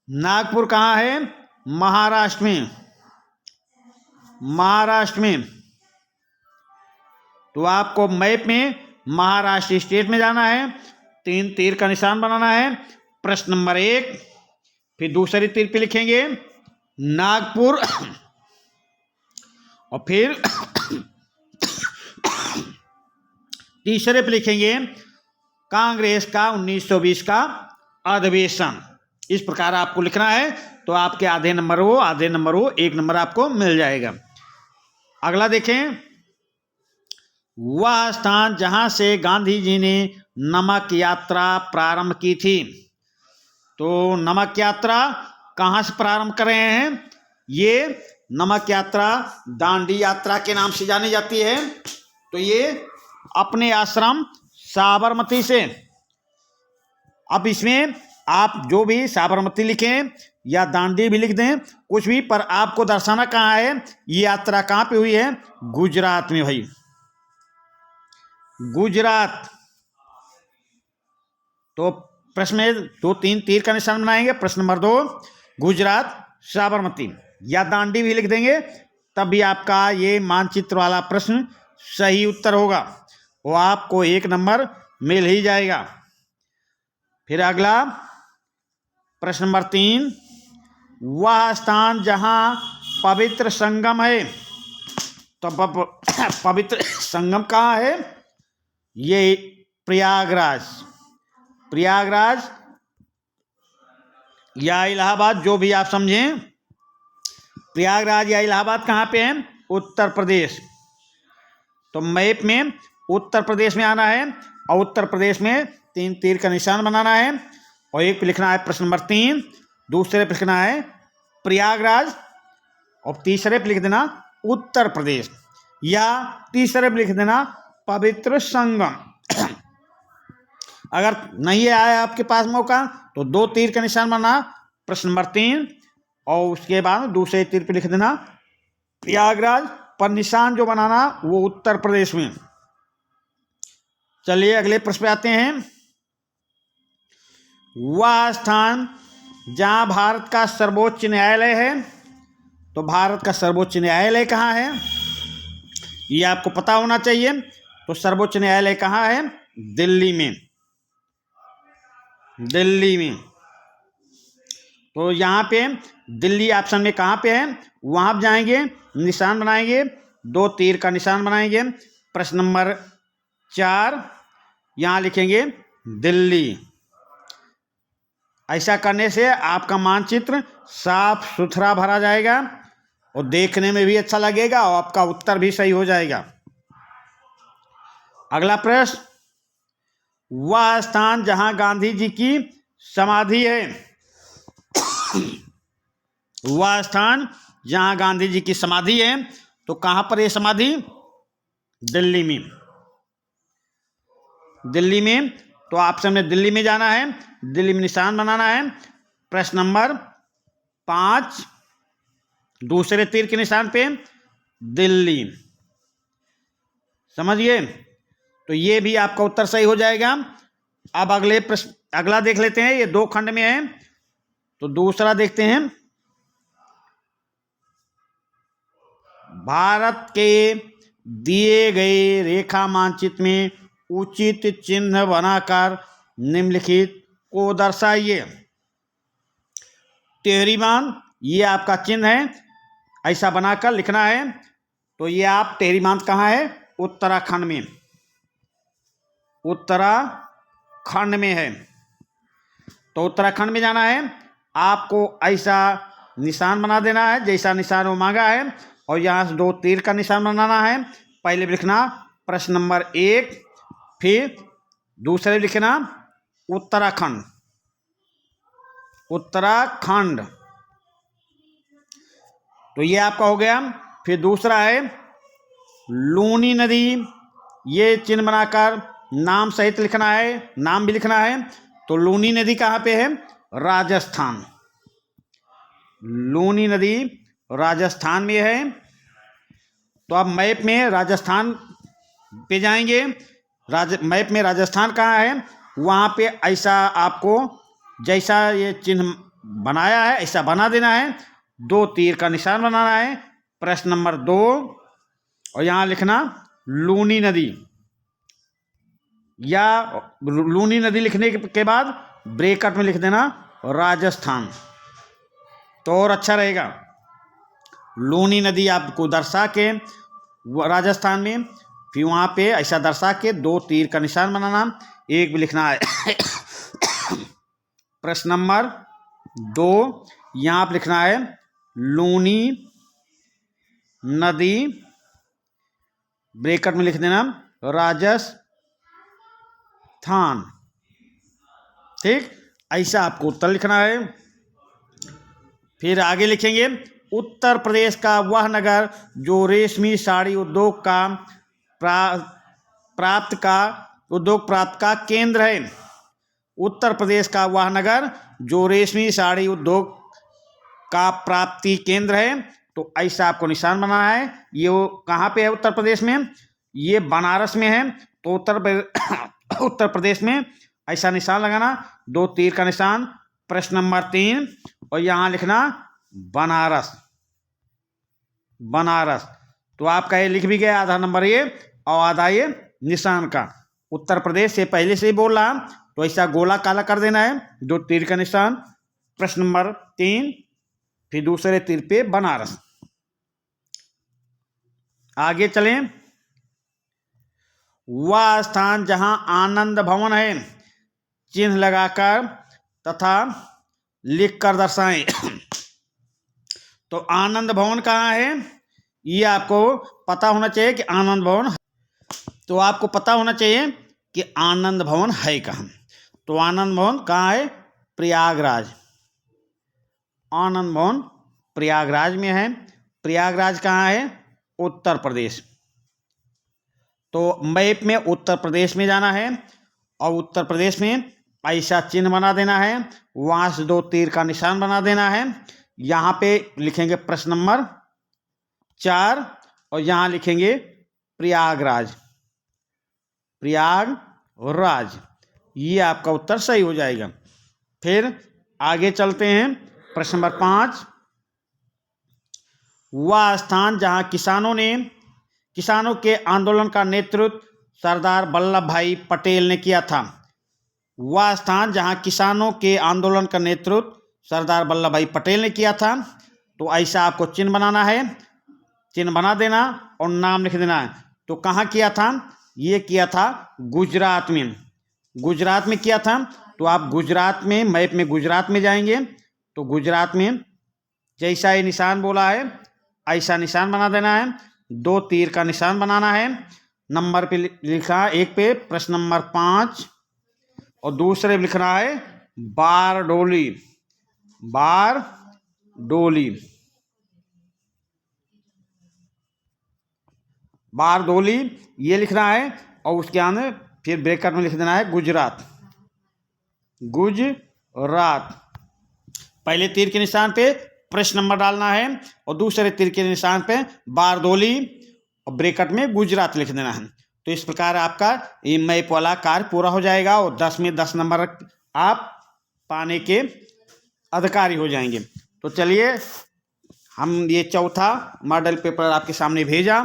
नागपुर कहाँ है? महाराष्ट्र में। महाराष्ट्र में। तो आपको मैप में महाराष्ट्र स्टेट में जाना है, 3 तीर का निशान बनाना है। प्रश्न नंबर 1, फिर दूसरे तीर पे लिखेंगे नागपुर और फिर तीसरे पे लिखेंगे कांग्रेस का 1920 का अधिवेशन। इस प्रकार आपको लिखना है। तो आपके आधे नंबर हो, 1 नंबर आपको मिल जाएगा। अगला देखें, वह स्थान जहां से गांधी जी ने नमक यात्रा प्रारंभ की थी। तो नमक यात्रा कहां से प्रारंभ कर रहे हैं? ये नमक यात्रा दांडी यात्रा के नाम से जानी जाती है। तो ये अपने आश्रम साबरमती से। अब इसमें आप जो भी साबरमती लिखें या दांडी भी लिख दें, कुछ भी, पर आपको दर्शाना कहाँ है, ये यात्रा कहाँ पे हुई है? गुजरात में भाई, गुजरात। तो प्रश्न में 2-3 तीर का निशान बनाएंगे। प्रश्न नंबर 2, गुजरात, साबरमती या दांडी भी लिख देंगे, तब भी आपका ये मानचित्र वाला प्रश्न सही उत्तर होगा, वो आपको 1 नंबर मिल ही जाएगा। फिर अगला प्रश्न नंबर 3, वह स्थान जहां पवित्र संगम है। तो पवित्र संगम कहाँ है? ये प्रयागराज। प्रयागराज या इलाहाबाद, जो भी आप समझें। प्रयागराज या इलाहाबाद कहाँ पे है? उत्तर प्रदेश। तो मैप में उत्तर प्रदेश में आना है और उत्तर प्रदेश में 3 तीर का निशान बनाना है और एक पे लिखना है प्रश्न नंबर 3, दूसरे पे लिखना है प्रयागराज और तीसरे पे लिख देना उत्तर प्रदेश, या तीसरे पे लिख देना पवित्र संगम। अगर नहीं आया आपके पास मौका तो 2 तीर का निशान बनाना प्रश्न नंबर 3 और उसके बाद दूसरे तीर पे लिख देना प्रयागराज, पर निशान जो बनाना वो उत्तर प्रदेश में। चलिए अगले प्रश्न पे आते हैं। वह स्थान जहां भारत का सर्वोच्च न्यायालय है, तो भारत का सर्वोच्च न्यायालय कहाँ है? ये आपको पता होना चाहिए। तो सर्वोच्च न्यायालय कहाँ है? दिल्ली में। दिल्ली में। तो यहाँ पे दिल्ली ऑप्शन में कहाँ पे है? वहाँ जाएंगे, निशान बनाएंगे, 2 तीर का निशान बनाएंगे। प्रश्न नंबर 4 यहाँ लिखेंगे दिल्ली। ऐसा करने से आपका मानचित्र साफ सुथरा भरा जाएगा और देखने में भी अच्छा लगेगा और आपका उत्तर भी सही हो जाएगा। अगला प्रश्न, वह स्थान जहां गांधी जी की समाधि है, वह स्थान जहां गांधी जी की समाधि है, तो कहां पर है समाधि? दिल्ली में। दिल्ली में। तो ऑप्शन में दिल्ली में जाना है, दिल्ली में निशान बनाना है। प्रश्न नंबर 5 दूसरे तीर के निशान पे दिल्ली। समझिए, तो ये भी आपका उत्तर सही हो जाएगा। अब अगले प्रश्न, अगला देख लेते हैं। ये 2 खंड में है, तो दूसरा देखते हैं। भारत के दिए गए रेखा मानचित्र में उचित चिन्ह बनाकर निम्नलिखित को दर्शाइए। टेहरी बांध, ये आपका चिन्ह है, ऐसा बनाकर लिखना है। तो ये आप टेहरी बांध कहाँ है? उत्तराखंड में। उत्तराखंड में है। तो उत्तराखंड में जाना है, आपको ऐसा निशान बना देना है जैसा निशान वो मांगा है और यहाँ से 2 तीर का निशान बनाना है। पहले लिखना प्रश्न नंबर 1, फिर दूसरे लिखना उत्तराखंड। उत्तराखंड, तो ये आपका हो गया। फिर दूसरा है लूनी नदी, ये चिन्ह बनाकर नाम सहित लिखना है, नाम भी लिखना है। तो लूनी नदी कहाँ पे है? राजस्थान। लूनी नदी राजस्थान में है। तो अब मैप में राजस्थान पे जाएंगे। मैप में राजस्थान कहाँ है? वहाँ पे ऐसा आपको जैसा ये चिन्ह बनाया है ऐसा बना देना है, 2 तीर का निशान बनाना है। प्रश्न नंबर 2 और यहाँ लिखना लूनी नदी, या लूनी नदी लिखने के बाद ब्रैकेट में लिख देना राजस्थान, तो और अच्छा रहेगा। लूनी नदी आपको दर्शा के राजस्थान में, फिर वहाँ पे ऐसा दर्शा के 2 तीर का निशान बनाना, एक भी लिखना है। प्रश्न नंबर 2 यहाँ पे लिखना है लूनी नदी, ब्रैकेट में लिख देना राजस्थान। ठीक, ऐसा आपको उत्तर लिखना है। फिर आगे लिखेंगे उत्तर प्रदेश का वह नगर जो रेशमी साड़ी उद्योग का प्राप्त का केंद्र है। उत्तर प्रदेश का वह नगर जो रेशमी साड़ी उद्योग का प्राप्ति केंद्र है, तो ऐसा आपको निशान बनाना है। ये वो कहाँ पे है? उत्तर प्रदेश में। ये बनारस में है। तो उत्तर प्रदेश में ऐसा निशान लगाना, 2 तीर का निशान। प्रश्न नंबर 3 और यहाँ लिखना बनारस। बनारस, तो आपका ये लिख भी गया, आधा नंबर ये और आधा ये निशान का। उत्तर प्रदेश से पहले से ही बोल रहा, तो ऐसा गोला काला कर देना है, 2 तीर का निशान। प्रश्न नंबर 3, फिर दूसरे तीर पे बनारस। आगे चलें। वह स्थान जहां आनंद भवन है, चिन्ह लगाकर तथा लिख कर दर्शाएं। तो आनंद भवन कहाँ है, ये आपको पता होना चाहिए कि आनंद भवन, तो आपको पता होना चाहिए कि आनंद भवन है कहाँ। तो आनंद भवन कहाँ है, प्रयागराज। आनंद भवन प्रयागराज में है। प्रयागराज कहाँ है, उत्तर प्रदेश। तो मैप में उत्तर प्रदेश में जाना है और उत्तर प्रदेश में ऐसा चिन्ह बना देना है, वहाँ से 2 तीर का निशान बना देना है। यहाँ पे लिखेंगे प्रश्न नंबर 4 और यहाँ लिखेंगे प्रयागराज। प्रयागराज, ये आपका उत्तर सही हो जाएगा। फिर आगे चलते हैं, प्रश्न नंबर 5। वह स्थान जहाँ किसानों के आंदोलन का नेतृत्व सरदार वल्लभ भाई पटेल ने किया था। वह स्थान जहाँ किसानों के आंदोलन का नेतृत्व सरदार वल्लभ भाई पटेल ने किया था। तो ऐसा आपको चिन्ह बनाना है, चिन्ह बना देना और नाम लिख देना है। तो कहाँ किया था, ये किया था गुजरात में। गुजरात में किया था। तो आप गुजरात में, मैप में गुजरात में जाएंगे तो गुजरात में जैसा ये निशान बोला है ऐसा निशान बना देना है, 2 तीर का निशान बनाना है। नंबर पे लिखा, एक पे प्रश्न नंबर 5 और दूसरे लिखना है बारडोली। बारडोली, बारडोली ये लिखना है और उसके आगे फिर ब्रैकेट में लिख देना है गुजरात। गुजरात, पहले तीर के निशान पे प्रश्न नंबर डालना है और दूसरे तीर के निशान पे बारडोली और ब्रैकेट में गुजरात लिख देना है। तो इस प्रकार आपका ये मैप वाला कार्य पूरा हो जाएगा और 10 में 10 नंबर आप पाने के अधिकारी हो जाएंगे। तो चलिए, हम ये चौथा मॉडल पेपर आपके सामने भेजा।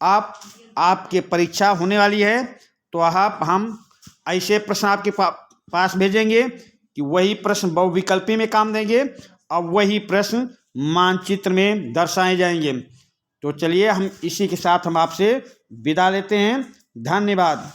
आपके परीक्षा होने वाली है तो हम ऐसे प्रश्न आपके पास भेजेंगे कि वही प्रश्न बहुविकल्पी में काम देंगे और वही प्रश्न मानचित्र में दर्शाए जाएंगे। तो चलिए, हम इसी के साथ हम आपसे विदा लेते हैं। धन्यवाद।